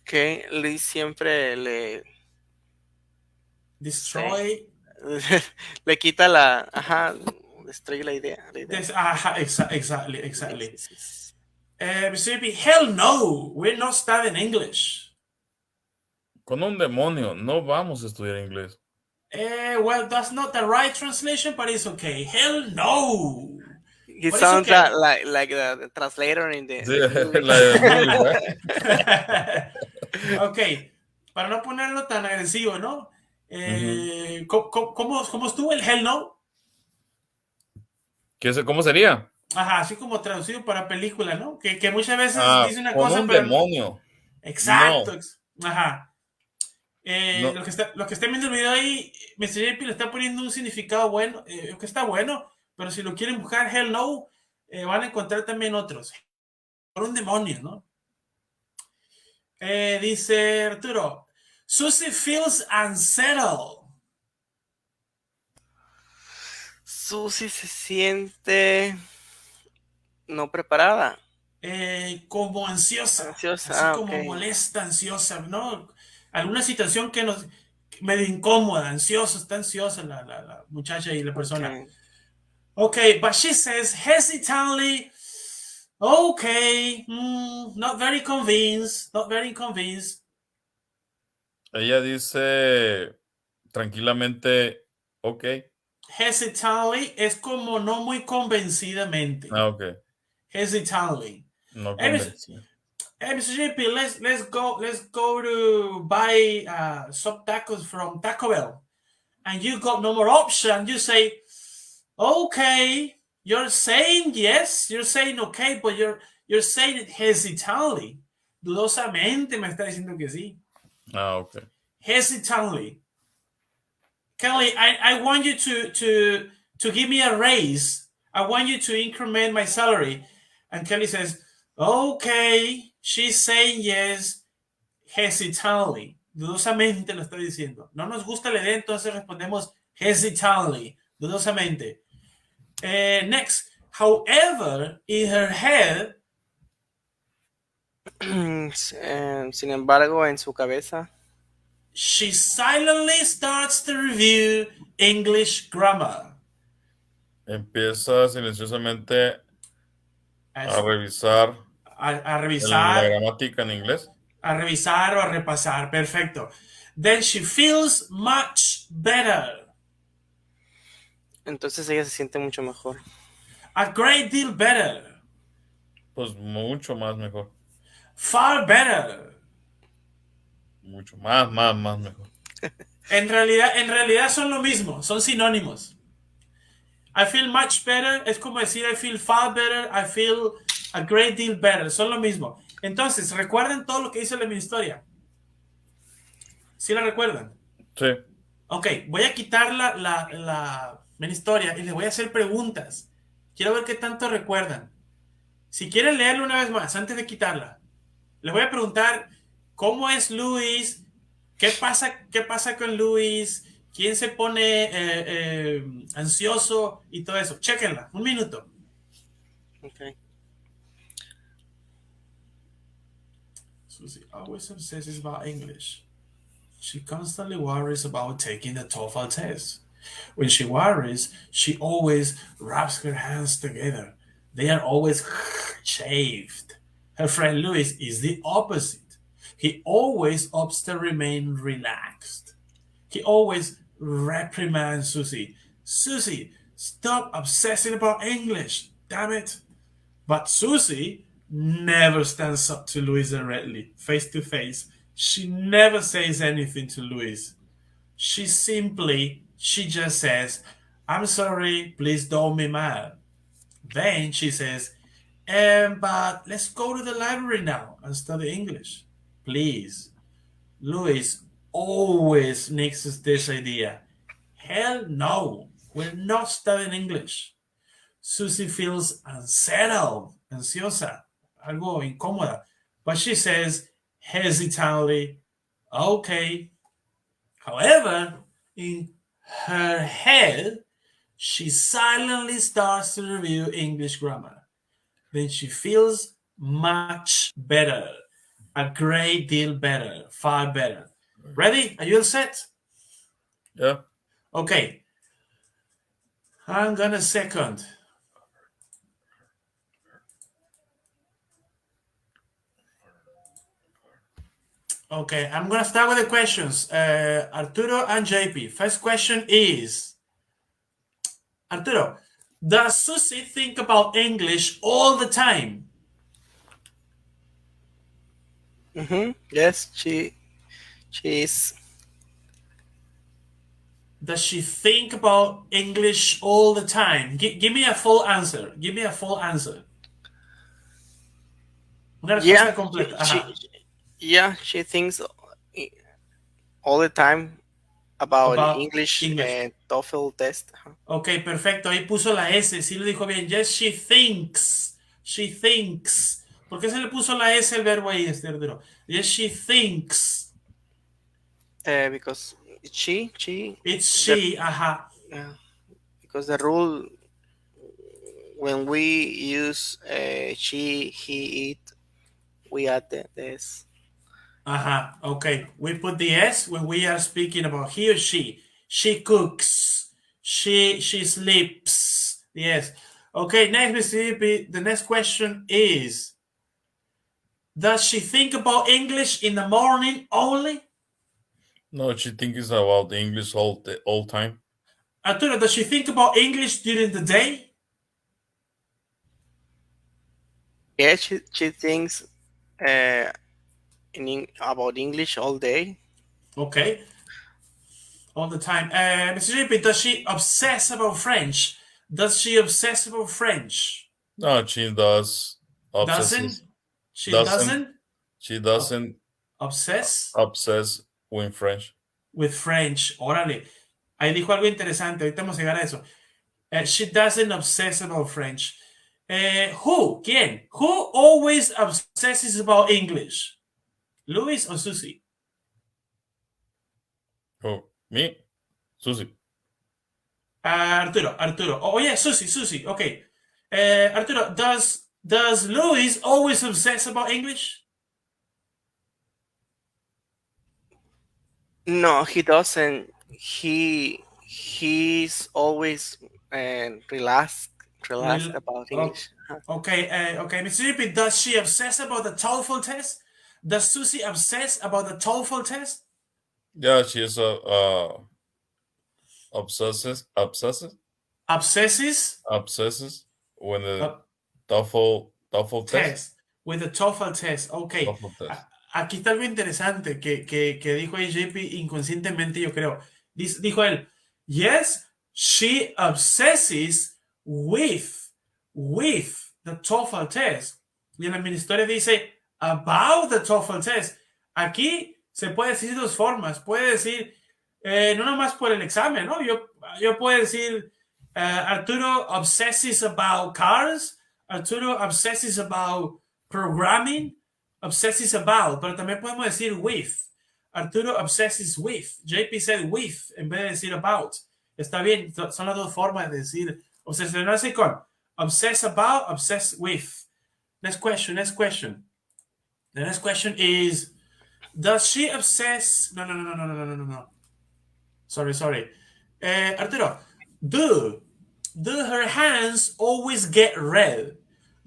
Speaker 3: Que Luis siempre le
Speaker 1: Destroy.
Speaker 3: le quita la. Ajá. Destruye la idea.
Speaker 1: Exactly. Hell no, we're not studying English.
Speaker 2: Con un demonio, no vamos a estudiar inglés.
Speaker 1: Well, that's not the right translation, but it's okay. Hell no.
Speaker 3: He
Speaker 1: But it's
Speaker 3: sounds
Speaker 1: okay.
Speaker 3: like the translator in the,
Speaker 2: Sí,
Speaker 3: the movie.
Speaker 2: la de movie, ¿eh?
Speaker 1: Ok, para no ponerlo tan agresivo, ¿no? ¿Cómo estuvo el hell no?
Speaker 2: ¿Cómo sería?
Speaker 1: Ajá, así como traducido para película, ¿no? Que muchas veces dice una
Speaker 2: con
Speaker 1: cosa,
Speaker 2: un
Speaker 1: pero
Speaker 2: demonio.
Speaker 1: exacto.
Speaker 2: No.
Speaker 1: Ajá.
Speaker 2: No.
Speaker 1: Los que estén viendo el video ahí, Mr. JP le está poniendo un significado bueno, que está bueno, pero si lo quieren buscar hell no, van a encontrar también otros. Por un demonio, ¿no? Dice Arturo, Susie feels unsettled.
Speaker 3: Susi se siente no preparada.
Speaker 1: Como ansiosa, así
Speaker 3: Ansiosa.
Speaker 1: como
Speaker 3: Okay.
Speaker 1: molesta, ansiosa, ¿no? Alguna situación que nos medio incómoda, está ansiosa la muchacha y la persona. Okay, but she says hesitantly, okay, not very convinced.
Speaker 2: Ella dice tranquilamente, ok.
Speaker 1: Hesitantly es como no muy convencidamente.
Speaker 2: Ok.
Speaker 1: Hesitantly.
Speaker 2: No
Speaker 1: Hey,
Speaker 2: convencí.
Speaker 1: Mr. JP, let's go to buy some tacos from Taco Bell, and you got no more option. You say, okay. You're saying yes. You're saying okay, but you're saying it hesitantly. Dudosamente me está diciendo que sí.
Speaker 2: Ok.
Speaker 1: Hesitantly. Kelly, I want you to give me a raise. I want you to increment my salary. And Kelly says, okay. She's saying yes hesitantly. Dudosamente lo está diciendo. No nos gusta la idea, entonces respondemos hesitantly. Dudosamente. Next. However, in her head,
Speaker 3: sin embargo, en su cabeza,
Speaker 1: she silently starts to review English grammar.
Speaker 2: Empieza silenciosamente a revisar
Speaker 1: A
Speaker 2: la
Speaker 1: revisar,
Speaker 2: gramática en inglés.
Speaker 1: a revisar o a repasar. Perfecto. Then she feels much better.
Speaker 3: entonces ella se siente mucho mejor.
Speaker 1: A great deal better.
Speaker 2: Pues mucho más mejor.
Speaker 1: Far better.
Speaker 2: Mucho más mejor.
Speaker 1: En realidad son lo mismo, son sinónimos. I feel much better es como decir I feel far better, I feel a great deal better, son lo mismo. Entonces, ¿recuerden todo lo que hice en mi historia? ¿Sí la recuerdan?
Speaker 2: Sí.
Speaker 1: Ok, voy a quitar la mini historia y les voy a hacer preguntas. Quiero ver qué tanto recuerdan. Si quieren leerlo una vez más, antes de quitarla, les voy a preguntar cómo es Luis, qué pasa con Luis, quién se pone ansioso y todo eso. Chéquenla, un minuto.
Speaker 3: Okay.
Speaker 1: Susie always obsesses about English. She constantly worries about taking the TOEFL test. When she worries, she always rubs her hands together. They are always shaved. Her friend Louis is the opposite. He always opts to remain relaxed. He always reprimands Susie. Susie, stop obsessing about English, damn it. But Susie never stands up to Louis directly, face to face. She never says anything to Louis. She just says, I'm sorry, please don't be mad. Then she says, but let's go to the library now and study English. Please. Louis always nixes this idea. Hell no, we're not studying English. Susie feels unsettled, ansiosa, algo incómoda, but she says hesitantly, okay. However, in her head, she silently starts to review English grammar. Then she feels much better, a great deal better, far better. Ready? Are you all set?
Speaker 2: Yeah.
Speaker 1: Okay, I'm gonna second. Okay, I'm gonna start with the questions. Arturo and JP. First question is Arturo, does Susie think about English all the time?
Speaker 3: Yes, she is.
Speaker 1: Does she think about English all the time? Give me a full answer. Give me a full answer. Una respuesta
Speaker 3: Yeah,
Speaker 1: completa. Ajá.
Speaker 3: she thinks all the time about
Speaker 1: About
Speaker 3: English
Speaker 1: English.
Speaker 3: and TOEFL test.
Speaker 1: Ok, perfecto. Ahí puso la S. Sí lo dijo bien. Yes, she thinks. She thinks. ¿Por qué se le puso la S al verbo ahí, Arturo? Yes, she thinks.
Speaker 3: Because she
Speaker 1: It's
Speaker 3: the
Speaker 1: she. Ajá.
Speaker 3: because the rule when we use she, he, it, we add the this.
Speaker 1: Uh-huh. Okay. We put the S when we are speaking about he or she. She cooks. She sleeps. Yes. Okay, next, Mr. The next question is, does she think about English in the morning only?
Speaker 2: No, she thinks about English all time.
Speaker 1: Arturo, does she think about English during the day?
Speaker 3: Yeah, she thinks uh, about English all day.
Speaker 1: Okay. All the time. Mr. JP, does she obsess about French? Does she obsess about French?
Speaker 2: No, she does
Speaker 1: Doesn't?
Speaker 2: obsesses.
Speaker 1: She
Speaker 2: Doesn't
Speaker 1: doesn't
Speaker 2: she
Speaker 1: ob-
Speaker 2: doesn't
Speaker 1: obsess
Speaker 2: obsess with French?
Speaker 1: with French. Órale. Ahí dijo algo interesante. Ahorita vamos a llegar a eso. She doesn't obsess about French. Who? ¿Quién? Who always obsesses about English? Louis or Susie?
Speaker 2: Oh, me, Susie.
Speaker 1: Arturo. Oh, yeah, Susie. Okay. Arturo, does Louis always obsess about English?
Speaker 3: No, he doesn't. He's always relaxed
Speaker 1: Real,
Speaker 3: about
Speaker 1: oh,
Speaker 3: English.
Speaker 1: okay, Mr. Yippee, does she obsess about the TOEFL test? Does Susie obsess about the TOEFL test?
Speaker 2: Yeah, she is a obsesses
Speaker 1: Obsesses
Speaker 2: obsesses when the
Speaker 1: uh,
Speaker 2: TOEFL test.
Speaker 1: test with the TOEFL test. Ok,
Speaker 2: TOEFL test.
Speaker 1: aquí está algo interesante que dijo ahí JP inconscientemente, yo creo. Dijo él, yes, she obsesses with, with the TOEFL test. Y en la mini historia dice about the TOEFL test. Aquí se puede decir dos formas. Puede decir, no nomás por el examen, ¿no? Yo puedo decir, Arturo obsesses about cars. Arturo obsesses about programming, obsesses about, pero también podemos decir with. Arturo obsesses with. JP said with en vez de decir about. Está bien, son las dos formas de decir obsesionarse con obsess about, obsess with. Next question. The next question is, does she obsess? No. Sorry. Arturo, do do her hands always get red?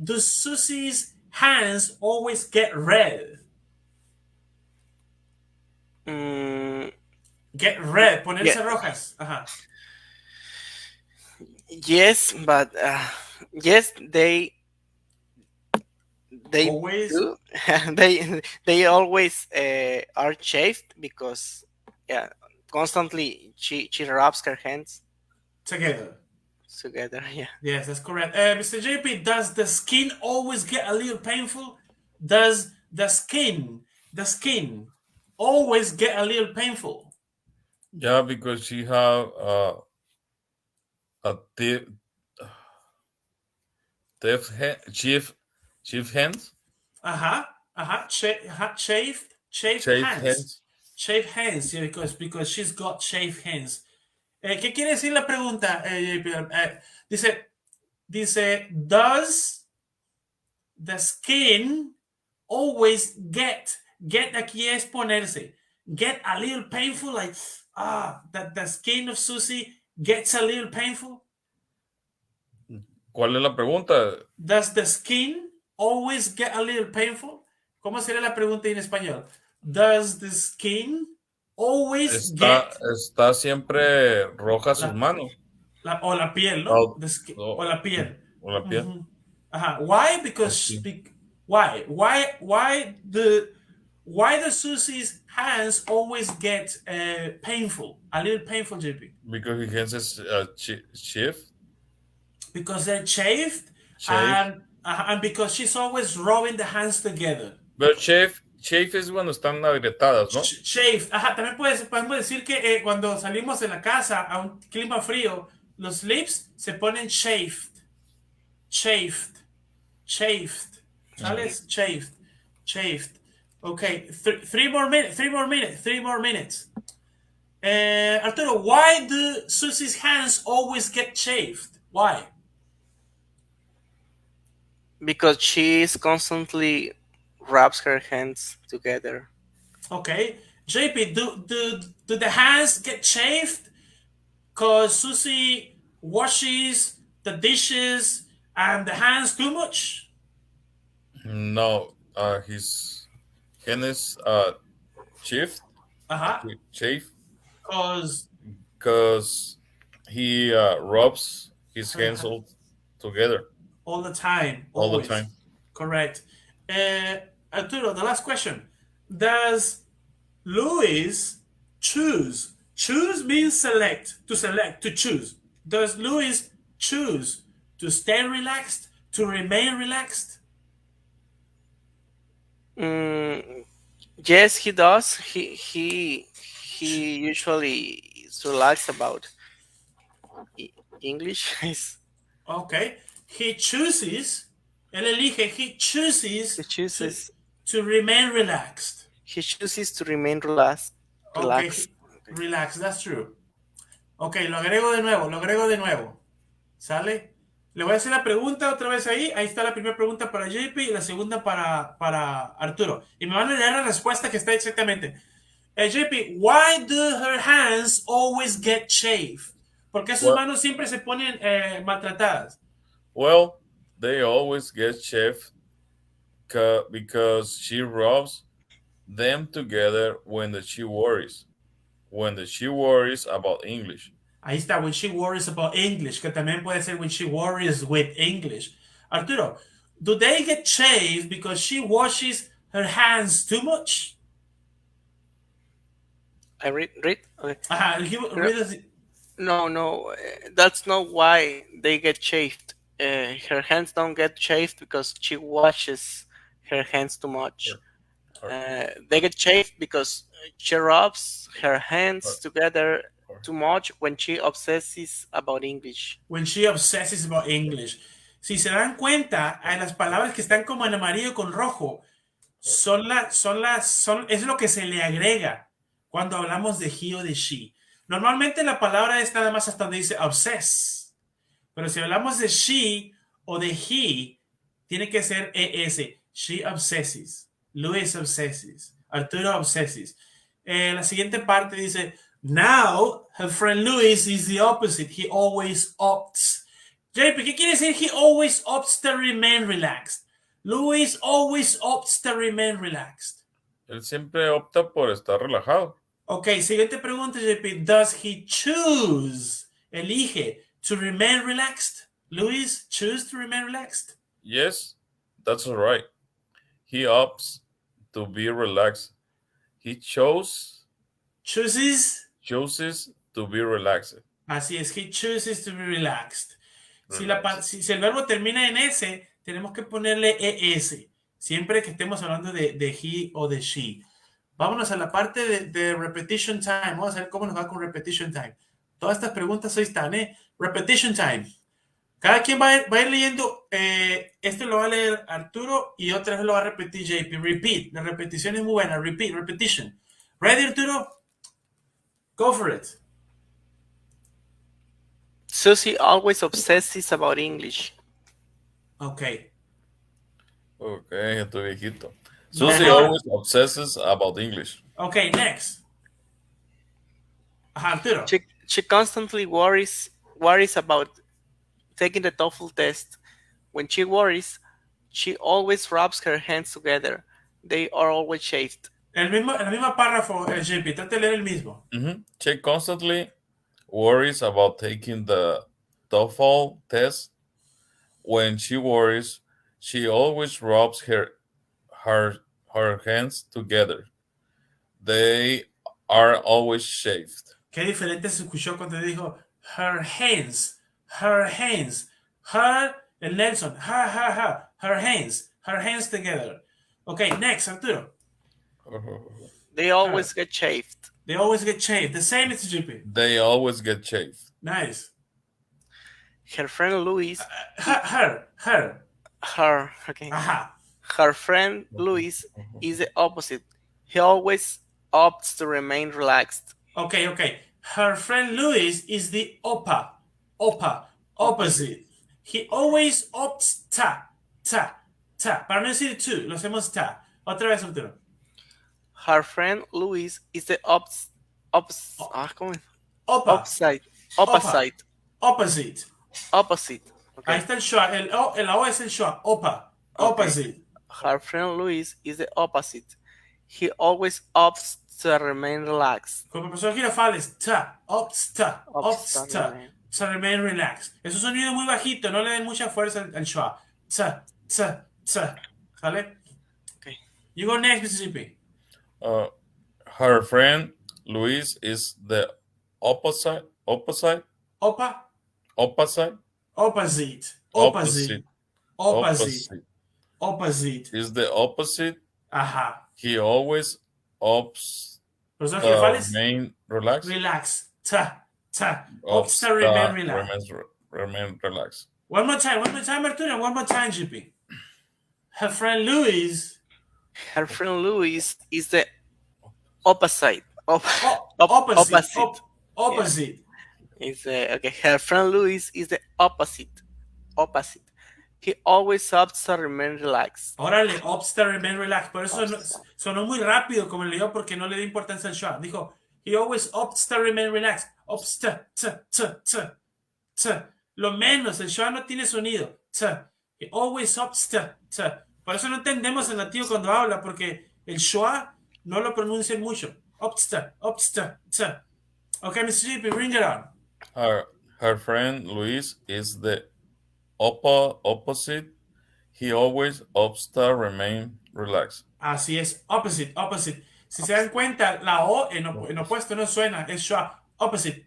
Speaker 1: Do Susie's hands always get red?
Speaker 3: Mm,
Speaker 1: Get red,
Speaker 3: yeah,
Speaker 1: ponerse rojas. Ajá.
Speaker 3: yes, but yes, they
Speaker 1: Always
Speaker 3: do. They always are chafed because yeah, constantly she rubs her hands
Speaker 1: together.
Speaker 3: together. Yeah,
Speaker 1: Yes, that's correct. Mr. JP, does the skin always get a little painful? Does the skin always get a little painful?
Speaker 2: Yeah, because she have a chief hands,
Speaker 1: Ajá, ajá, shaved
Speaker 2: shaved
Speaker 1: hands.
Speaker 2: hands.
Speaker 1: Shaved hands, yeah, because she's got shaved hands. ¿Qué quiere decir la pregunta, JP? Dice, does the skin always get aquí es ponerse, get a little painful, like, that the skin of Susie gets a little painful?
Speaker 2: ¿Cuál es la pregunta?
Speaker 1: Does the skin always get a little painful? ¿Cómo sería la pregunta en español? Does the skin always
Speaker 2: Está,
Speaker 1: get
Speaker 2: está siempre roja sus
Speaker 1: la,
Speaker 2: manos.
Speaker 1: o la piel, ¿no?
Speaker 2: Oh,
Speaker 1: O
Speaker 2: oh,
Speaker 1: la piel.
Speaker 2: o la piel.
Speaker 1: Ujú. Ajá. Why?
Speaker 2: Oh,
Speaker 1: Because
Speaker 2: sí.
Speaker 1: why the Susie's hands always get painful, a little painful, JP?
Speaker 2: Because his hands is chief,
Speaker 1: Because they're chafed,
Speaker 2: shave.
Speaker 1: and because she's always rubbing the hands together.
Speaker 2: Pero shave es cuando están agrietadas, ¿no?
Speaker 1: Shaved. Ajá, también podemos decir que cuando salimos de la casa a un clima frío, los lips se ponen shaved, shaved, shaved.
Speaker 2: Ujú.
Speaker 1: ¿Sales? Shaved, shaved. Okay, three more minutes, three more minutes. Arturo, why do Susie's hands always get shaved? Why?
Speaker 3: because she is constantly rubs her hands together.
Speaker 1: Okay, JP, do the hands get shaved? Cause Susie washes the dishes and the hands too much.
Speaker 2: No, his hand is chief,
Speaker 1: Uh-huh.
Speaker 2: shave,
Speaker 1: Cause
Speaker 2: because he rubs his
Speaker 1: her
Speaker 2: hands all together
Speaker 1: all the time,
Speaker 2: all the
Speaker 1: always.
Speaker 2: time.
Speaker 1: Correct. Uh, Arturo, the last question. Does Louis choose? Choose means select, to choose. Does Louis choose to stay relaxed, to remain relaxed?
Speaker 3: Mm, yes, he does. He usually is relaxed about English.
Speaker 1: Okay. He chooses, él elige, he
Speaker 3: he
Speaker 1: chooses
Speaker 3: chooses
Speaker 1: to remain relaxed.
Speaker 3: he chooses to remain relaxed.
Speaker 1: Okay,
Speaker 3: Relaxed. Okay.
Speaker 1: relax, that's true. Ok, lo agrego de nuevo, lo agrego de nuevo. ¿Sale? Le voy a hacer la pregunta otra vez ahí. Ahí está la primera pregunta para JP y la segunda para Arturo. Y me van a leer la respuesta que está exactamente. JP, why do her hands always get shaved? ¿Por qué sus
Speaker 2: Well,
Speaker 1: manos siempre se ponen maltratadas?
Speaker 2: well, they always get shaved because she rubs them together when she worries about English.
Speaker 1: Ahí está, when she worries about English, que también puede ser when she worries with English. Arturo, do they get shaved because she washes her hands too much?
Speaker 3: I read. Okay.
Speaker 1: Ajá,
Speaker 3: No,
Speaker 1: read us-
Speaker 3: no, that's not why they get shaved. Her hands don't get shaved because she washes her hands too much.
Speaker 2: Or, or,
Speaker 3: They get shaved because she rubs her
Speaker 2: or,
Speaker 3: hands together
Speaker 2: or.
Speaker 3: too much when she obsesses about English.
Speaker 1: when she obsesses about English. Si se dan cuenta, las palabras que están como en amarillo con rojo es lo que se le agrega cuando hablamos de he o de she. Normalmente la palabra es nada más hasta donde dice obsess. Pero si hablamos de she o de he, tiene que ser ES. She obsesses. Luis obsesses. Arturo obsesses. La siguiente parte dice, Now, her friend Luis is the opposite. He always opts. JP, ¿qué quiere decir? He always opts to remain relaxed. Luis always opts to remain relaxed.
Speaker 2: Él siempre opta por estar relajado.
Speaker 1: Ok, siguiente pregunta, JP. Does he choose, elige, to remain relaxed? Luis, choose to remain relaxed?
Speaker 2: Yes, that's all right. He opts to be relaxed. He
Speaker 1: Chooses.
Speaker 2: to be relaxed.
Speaker 1: Así es, he chooses to be relaxed.
Speaker 2: Relaxed.
Speaker 1: Si el verbo termina en S, tenemos que ponerle ES, siempre que estemos hablando de he o de she. Vámonos a la parte de repetition time. Vamos a ver cómo nos va con repetition time. Todas estas preguntas hoy están, ¿eh? Repetition time. Cada quien va a ir leyendo. Este lo va a leer Arturo y otra vez lo va a repetir JP. Repeat. La repetición es muy buena. Repeat, repetition. ¿Ready, Arturo? Go for it.
Speaker 3: Susie always obsesses about English.
Speaker 1: Ok.
Speaker 2: Ok, estoy viejito. Susie always obsesses about English.
Speaker 1: Ok, next. Arturo.
Speaker 3: She constantly worries about taking the TOEFL test. When she worries, she always rubs her hands together. They are always shaved.
Speaker 1: El mismo párrafo, JP. Trate de leer el mismo.
Speaker 2: She constantly worries about taking the TOEFL test. When she worries, she always rubs her hands together. They are always shaved.
Speaker 1: Qué diferente se escuchó cuando dijo her hands, her hands, her, el Nelson, her hands together. Okay, next, Arturo.
Speaker 3: They always get shaved.
Speaker 1: They always get shaved. The same as GP.
Speaker 2: They always get shaved.
Speaker 1: Nice.
Speaker 3: Her friend Louis.
Speaker 1: Her.
Speaker 3: Okay.
Speaker 1: Ajá.
Speaker 3: Her friend Louis is the opposite. He always opts to remain relaxed.
Speaker 1: Okay. Her friend Louis is the opposite. He always opts ta. Para no decir to, lo hacemos ta. Otra vez, Arturo.
Speaker 3: Her friend Louis is the opposite. Okay.
Speaker 1: Ahí está el schwa. El O es el schwa. Opposite.
Speaker 3: Her friend Louis is the opposite. He always opts to remain relaxed.
Speaker 1: Como el profesor Girafales, opts to remain relaxed. Es un sonido muy bajito, no le den mucha fuerza al schwa. ¿Sale?
Speaker 3: Okay.
Speaker 1: You go next, Mississippi.
Speaker 2: Her friend Louise is the opposite.
Speaker 1: Opposite.
Speaker 2: Is the opposite.
Speaker 1: Ajá.
Speaker 2: He always opts
Speaker 1: Profesor Girafales.
Speaker 2: Remain relaxed.
Speaker 1: Relax. Opts to remain relaxed.
Speaker 2: Remain relaxed.
Speaker 1: One more time, Arturo. One more time, GP. Her friend Louise
Speaker 3: is the opposite.
Speaker 1: Opposite.
Speaker 3: Okay. Her friend Louis is the opposite. He always opts to remain relaxed.
Speaker 1: Órale, opts to remain relaxed. Por eso sonó muy rápido como le leyó porque no le dio importancia al shot. Dijo, he always opts to remain relaxed. Opts to. Lo menos, el shot no tiene sonido. He always opts to. Por eso no entendemos el nativo cuando habla, porque el schwa no lo pronuncian mucho. Opts to. Okay, Mr. GP, bring it on.
Speaker 2: Her friend Luis is the opposite. He always opts to remain relaxed.
Speaker 1: Así es, opposite. Si se dan cuenta, la O en opuesto no suena, es schwa. Opposite.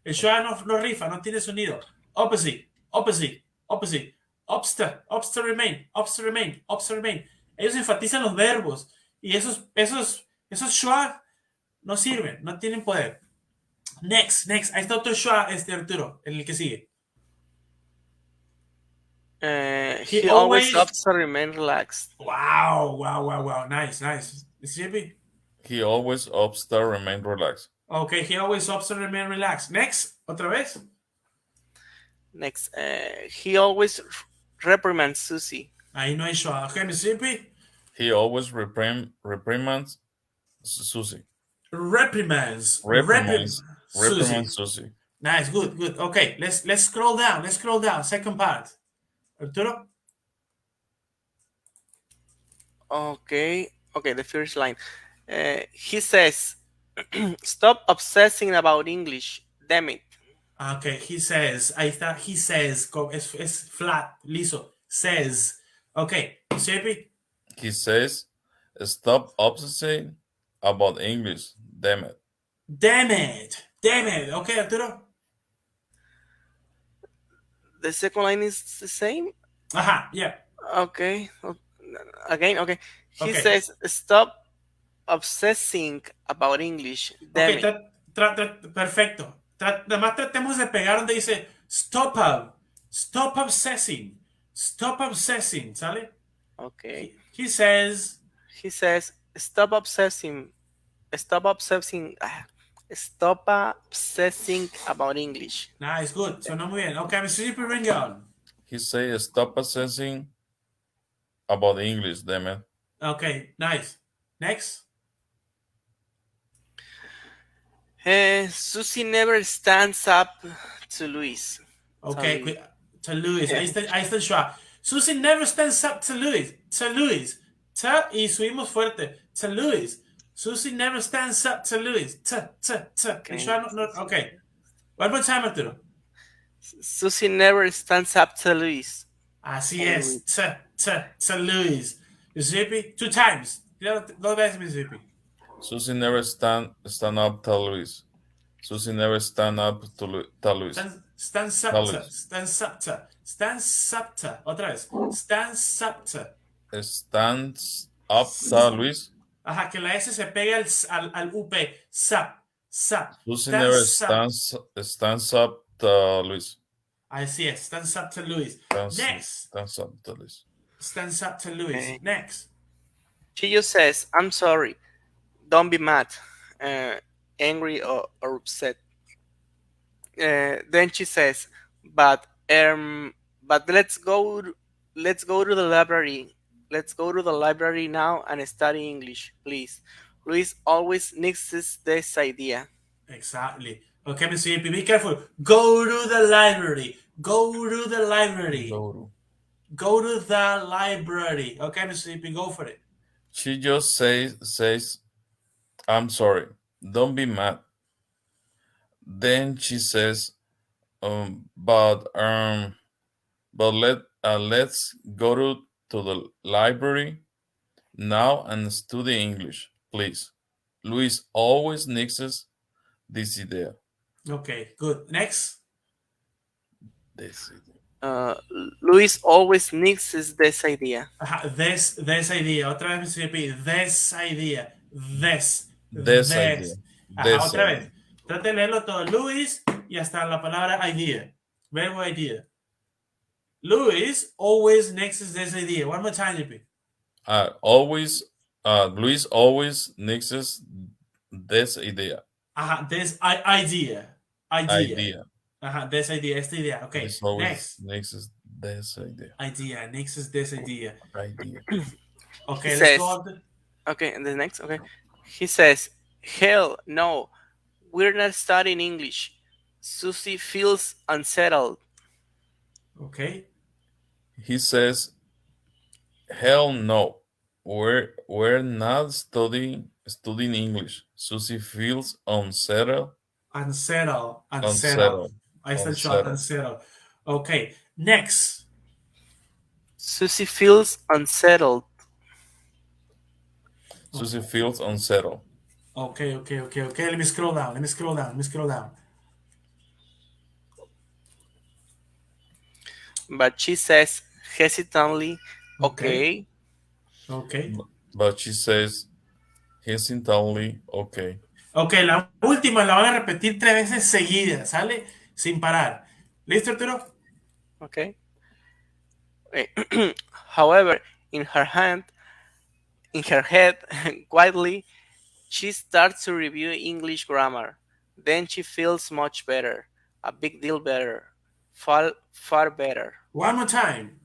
Speaker 1: El schwa no rifa, no tiene sonido. Opposite. Opts to remain. Ellos enfatizan los verbos y esos schwa no sirven, no tienen poder. Next. Ahí está otro schwa, Arturo, el que sigue.
Speaker 3: He always opts to remain relaxed.
Speaker 1: Wow. Nice. Mississippi?
Speaker 2: He always opts to remain relaxed.
Speaker 1: Okay, he always opts to remain relaxed. Next, otra vez.
Speaker 3: He always reprimands Susie.
Speaker 1: Ahí no hay schwa. Okay, Mississippi?
Speaker 2: He always reprimands Susie.
Speaker 1: Reprimands.
Speaker 2: Reprimands
Speaker 1: Susie.
Speaker 2: Susie.
Speaker 1: Nice, good, good. Okay, let's scroll down. Let's scroll down. Second part. Arturo.
Speaker 3: Okay, okay, the first line. He says, "Stop obsessing about English. Damn it."
Speaker 1: Okay, he says. Ahí está. He says. Es flat, liso. Says. Okay, Giuseppe.
Speaker 2: He says, "Stop obsessing about English. Damn it."
Speaker 1: Damn it. Damn it. Okay, Arturo.
Speaker 3: The second line is the same.
Speaker 1: Ajá, yeah.
Speaker 3: Okay, again, okay. He
Speaker 1: Okay.
Speaker 3: says, "Stop obsessing about English.
Speaker 1: Ok,
Speaker 3: Damn it."
Speaker 1: perfecto. Nada más tratemos de pegar donde dice stop obsessing, stop obsessing, ¿sale?
Speaker 3: Okay.
Speaker 1: He says,
Speaker 3: He says, "Stop obsessing. Stop obsessing. Stop obsessing about English."
Speaker 1: nice, good, suena muy bien. Ok, Mississippi, bring it on.
Speaker 2: He says, "Stop obsessing about English. Damn it."
Speaker 1: Ok, nice. Next.
Speaker 3: Susie never stands up to Luis.
Speaker 1: Ok,
Speaker 3: To Luis.
Speaker 1: to Louis, ahí está el schwa. Susie never stands up to Louis, y subimos fuerte, to Louis. Susie never stands up to Louis, el
Speaker 3: Okay.
Speaker 1: schwa ok. One more time, Arturo.
Speaker 3: Susie never stands up to Luis.
Speaker 1: Así
Speaker 3: Or
Speaker 1: es.
Speaker 3: Luis.
Speaker 1: To Luis. Mississippi, two times. Dos veces Mississippi.
Speaker 2: Susie never stand up to Luis. Susie never stand up to Luis.
Speaker 1: Stands up to. Otra vez. Stands up to.
Speaker 2: Stands up to Luis.
Speaker 1: Ajá, que la S se pega al UP. Sap.
Speaker 2: Susie never
Speaker 1: Stands up.
Speaker 2: stands up to Luis.
Speaker 1: Así es. Stands up to Luis. Next.
Speaker 2: Stands up to Luis.
Speaker 1: Stands up to Luis.
Speaker 3: Okay.
Speaker 1: Next.
Speaker 3: She just says, "I'm sorry. Don't be mad, angry or upset." Then she says, but let's go to the library. Let's go to the library now and study English, please." Luis always nixes this idea.
Speaker 1: Exactly. Okay, Mississippi, be careful. Go to the library. Go to the library. Go to the library. Okay, Mississippi, go for it.
Speaker 2: She just says, "I'm sorry. Don't be mad." Then she says, but let's go to the library now and study English, please." Luis always nixes this idea.
Speaker 1: Okay, good. Next.
Speaker 2: This idea.
Speaker 3: Luis always nixes this idea.
Speaker 1: Ajá, this idea. Otra vez, Mississippi. This idea. This.
Speaker 2: Idea.
Speaker 1: Ajá, otra vez. Trate de leerlo todo. Luis y hasta la palabra idea. Verbo idea. Luis always nixes this idea. One more time, JP.
Speaker 2: Luis always nixes this idea.
Speaker 1: Ajá, this idea. Ajá, this idea, esta idea. Okay,
Speaker 2: Luis always
Speaker 1: next.
Speaker 2: nixes this idea.
Speaker 1: Idea, nixes this idea.
Speaker 2: Idea.
Speaker 1: Okay,
Speaker 3: He
Speaker 1: let's
Speaker 3: says,
Speaker 1: go on.
Speaker 3: okay, and the next, okay. He says, "Hell no, we're not studying English." Susie feels unsettled.
Speaker 1: Okay.
Speaker 2: He says, "Hell no, we're not studying English." Susie feels unsettled.
Speaker 1: Unsettled. Ahí está el shot, unsettled. Okay, next.
Speaker 3: Susie feels unsettled.
Speaker 2: Susie feels unsettled.
Speaker 1: Okay. Let me scroll down.
Speaker 3: But she says hesitantly,
Speaker 1: Okay.
Speaker 2: But she says hesitantly, okay.
Speaker 1: Okay, la última la van a repetir 3 veces seguidas, ¿sale? Sin parar. ¿Listo, Arturo?
Speaker 3: Okay. However, in her head, quietly, she starts to review English grammar. Then she feels much better, a big deal better, far better.
Speaker 1: One more time.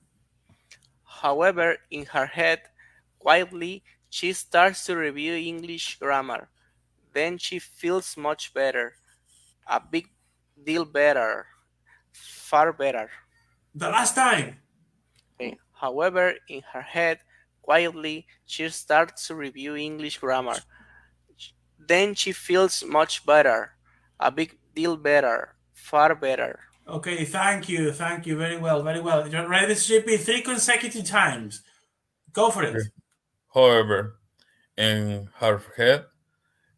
Speaker 3: However, in her head, Quietly, she starts to review English grammar. Then she feels much better. A big deal better. Far better.
Speaker 1: The last time.
Speaker 3: Okay. However, in her head, quietly, she starts to review English grammar. Then she feels much better. A big deal better. Far better.
Speaker 1: Okay, thank you. Very well, very well. You're ready, Mr. JP? Three consecutive times. Go for it.
Speaker 2: Okay. However, in her head,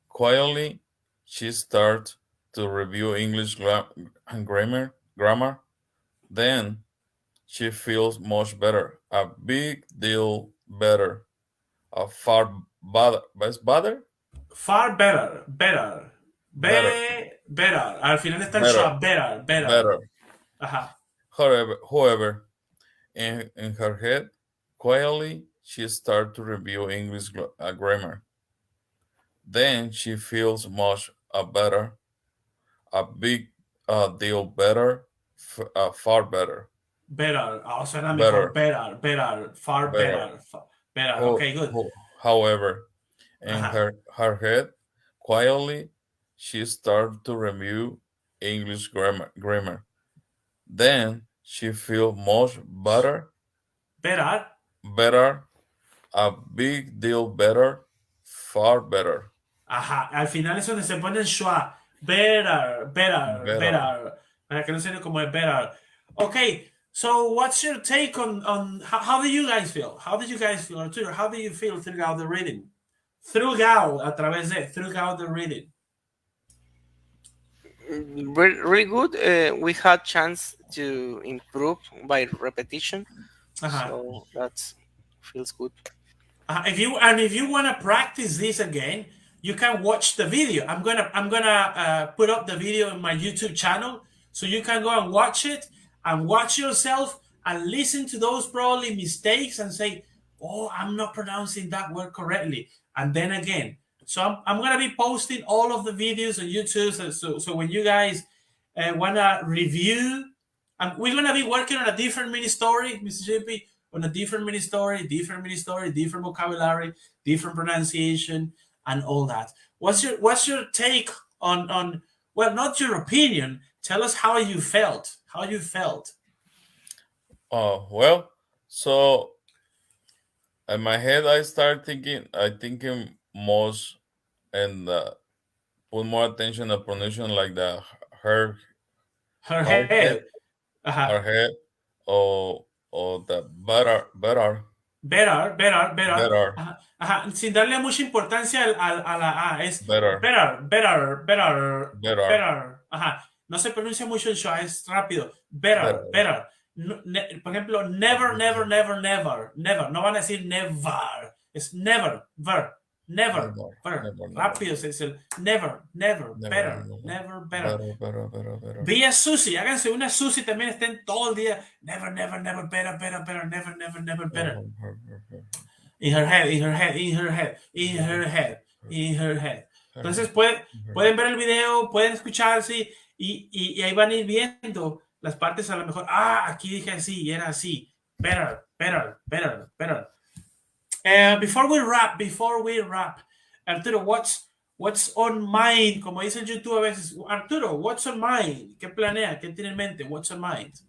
Speaker 2: quietly, she starts to review English grammar. Then she feels much better, a big deal better, a far better,
Speaker 1: Far better, better,
Speaker 2: better,
Speaker 1: better. Al final está el
Speaker 2: better,
Speaker 1: schwa, better, better.
Speaker 2: better.
Speaker 1: Ajá.
Speaker 2: However, in her head, quietly, she starts to review English grammar. Then she feels much better, a big deal better, far better,
Speaker 1: Better. Oh, suena mejor.
Speaker 2: better,
Speaker 1: Better, better, far
Speaker 2: better.
Speaker 1: better. Better.
Speaker 2: Ho-
Speaker 1: Okay, good.
Speaker 2: However, in
Speaker 1: Ajá.
Speaker 2: her head, quietly, she started to review English grammar. Then she feels much
Speaker 1: Better.
Speaker 2: better, a big deal better, far better,
Speaker 1: Ajá. Al final es donde se pone el schwa. Better, better,
Speaker 2: better.
Speaker 1: better. Para que no suene como el better. Okay, so what's your take on how do you guys feel? How did you guys feel, Arturo? How do you feel throughout the reading? Throughout, a través de, throughout the reading.
Speaker 3: Really good. We had chance to improve by repetition,
Speaker 1: Ajá.
Speaker 3: so that feels good.
Speaker 1: If you want to practice this again, you can watch the video. I'm gonna put up the video in my YouTube channel, so you can go and watch it and watch yourself and listen to those probably mistakes and say, "Oh, I'm not pronouncing that word correctly," and then again. So I'm gonna be posting all of the videos on YouTube. So when you guys wanna review, and we're gonna be working on a different mini story, Mr. JP, on a different mini story, different vocabulary, different pronunciation, and all that. What's your take on well, not your opinion. Tell us how you felt. How you felt.
Speaker 2: Oh well, so in my head, I thinking most and put more attention to pronunciation like the her
Speaker 1: Her
Speaker 2: her head,
Speaker 1: head. Ajá.
Speaker 2: her head, or the better,
Speaker 1: Better, better, better.
Speaker 2: better,
Speaker 1: Ajá, ajá. Sin darle mucha importancia a la A. Es
Speaker 2: better,
Speaker 1: better, better, better,
Speaker 2: better,
Speaker 1: better. Ajá. No se pronuncia mucho el schwa, es rápido. Better,
Speaker 2: better.
Speaker 1: better. Por ejemplo, never, never, never, never, never. No van a decir never. Es never, ver, never,
Speaker 2: Never,
Speaker 1: ver.
Speaker 2: never, never,
Speaker 1: Rápido es el never, never,
Speaker 2: never,
Speaker 1: better,
Speaker 2: never.
Speaker 1: never, better.
Speaker 2: Better, better, better, better.
Speaker 1: Vía Susi, háganse una Susi también, estén todo el día. Never, never, never, better, better, better, never, never, never, better. In her head, in her head, in her head, in her head, in her head. Entonces pueden ver el video, pueden escucharse y ahí van a ir viendo las partes a lo mejor. Ah, aquí dije así y era así. Better, better, better, better. Before we wrap, Arturo, what's on mind? Como dice en YouTube a veces, Arturo, what's on mind? ¿Qué planea? ¿Qué tiene en mente? What's on mind?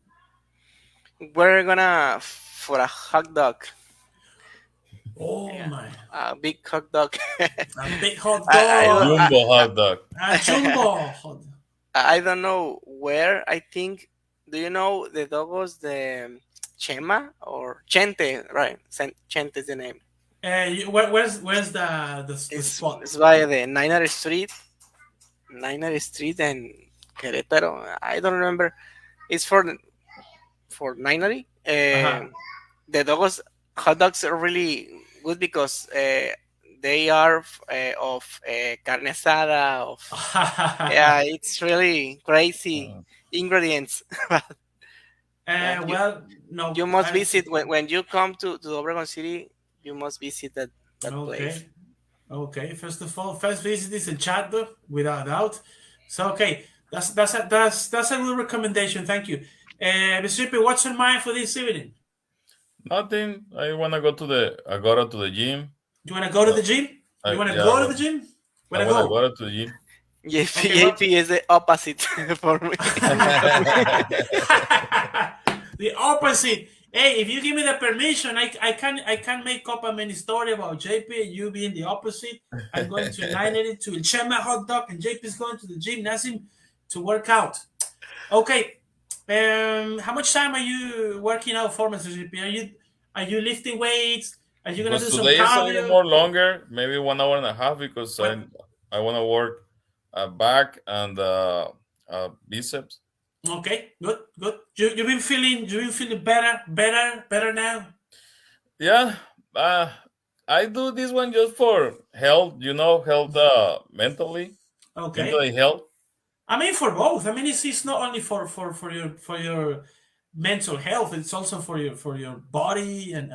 Speaker 3: We're gonna for a hot dog.
Speaker 1: Oh
Speaker 3: Yeah,
Speaker 1: my,
Speaker 3: a big hot dog.
Speaker 1: a big hot
Speaker 3: I don't
Speaker 1: dog,
Speaker 2: Jumbo hot dog.
Speaker 1: a jumbo hot dog.
Speaker 3: I don't know where. I think. Do you know the dogos the Chema or Chente? Right, Chente is the name.
Speaker 1: Where's the spot?
Speaker 3: It's by the Niner Street, and Querétaro. I don't remember. It's for Niner.
Speaker 1: Ajá.
Speaker 3: The dogos hot dogs are really good because they are of carne asada. Of yeah, it's really crazy ingredients. Yeah,
Speaker 1: Well, no.
Speaker 3: you must visit when you come to Obregon City. You must visit that place.
Speaker 1: Okay. Okay. First of all, first visit is a chat without doubt. So okay, that's a good recommendation. Thank you. Mr. Rippey, what's on mind for this evening?
Speaker 2: Nothing. I wanna go to the. I go to the gym.
Speaker 1: You want to go to
Speaker 2: Uh,
Speaker 1: the gym? You want to
Speaker 2: yeah,
Speaker 1: go to the gym?
Speaker 2: I
Speaker 1: Wanna
Speaker 2: wanna
Speaker 1: go?
Speaker 2: go to the gym.
Speaker 3: JP,
Speaker 1: Okay, well,
Speaker 3: JP is the opposite for me.
Speaker 1: the opposite. Hey, if you give me the permission, I can make up a mini story about JP and you being the opposite. I'm going to United to share my hot dog, and JP is going to the gymnasium to work out. Okay. How much time are you working out for, Mr. JP? Are you lifting weights? Are you gonna
Speaker 2: Because
Speaker 1: do some
Speaker 2: today is a little
Speaker 1: cardio?
Speaker 2: more longer, maybe 1 hour and a half, because
Speaker 1: Well,
Speaker 2: I wanna work back and biceps.
Speaker 1: okay, good, good. You've been feeling better now.
Speaker 2: Yeah, uh, I do this one just for health. Health
Speaker 1: Okay.
Speaker 2: mentally health.
Speaker 1: I mean, for both. I mean, it's not only for your mental health. It's also for your body and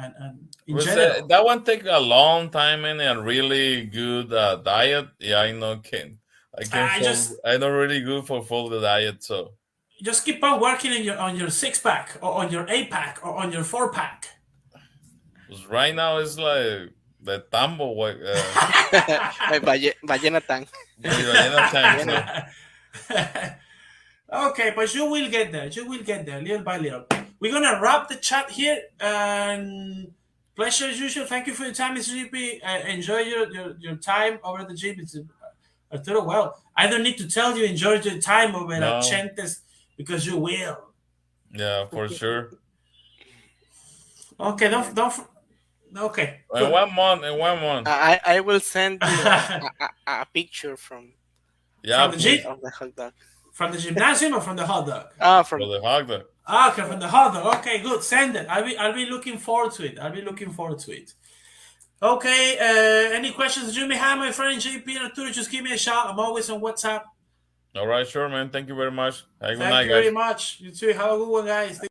Speaker 1: in
Speaker 2: Was
Speaker 1: general.
Speaker 2: that one take a long time and a really good diet? Yeah, I know. I can
Speaker 1: I
Speaker 2: follow.
Speaker 1: just
Speaker 2: I'm not really good for follow the diet, so
Speaker 1: just keep on working on your six pack or on your eight pack or on your four pack.
Speaker 2: 'cause right now it's like the tambo,
Speaker 3: Vallenatan.
Speaker 2: the ballena time.
Speaker 3: Ballena.
Speaker 2: So
Speaker 1: Okay, but you will get there. You will get there little by little. We're gonna wrap the chat here. And pleasure as usual. Thank you for your time, Mr. GP. Enjoy your time over at the gym. It's Arturo. Well, I don't need to tell you enjoy your time over at
Speaker 2: no,
Speaker 1: Chentes because you will.
Speaker 2: yeah, for sure.
Speaker 1: Okay,
Speaker 3: Yeah.
Speaker 1: don't. Okay,
Speaker 2: In
Speaker 1: good.
Speaker 2: 1 month, in 1 month.
Speaker 3: I will send you a picture
Speaker 2: Yeah,
Speaker 1: From the
Speaker 2: please,
Speaker 1: gym,
Speaker 3: of the hot dog.
Speaker 1: from the gymnasium, or from the hot dog?
Speaker 2: for
Speaker 3: From
Speaker 2: the hot dog.
Speaker 1: Okay, from the hot dog. Okay, good. Send it. I'll be looking forward to it. I'll be looking forward to it. Okay. Any questions you may have, my friend JP and Arturo? Just give me a shout. I'm always on WhatsApp.
Speaker 2: All right, sure, man. Thank you very much. Have a good
Speaker 1: Thank
Speaker 2: night,
Speaker 1: you very
Speaker 2: guys.
Speaker 1: much. You too. Have a good one, guys.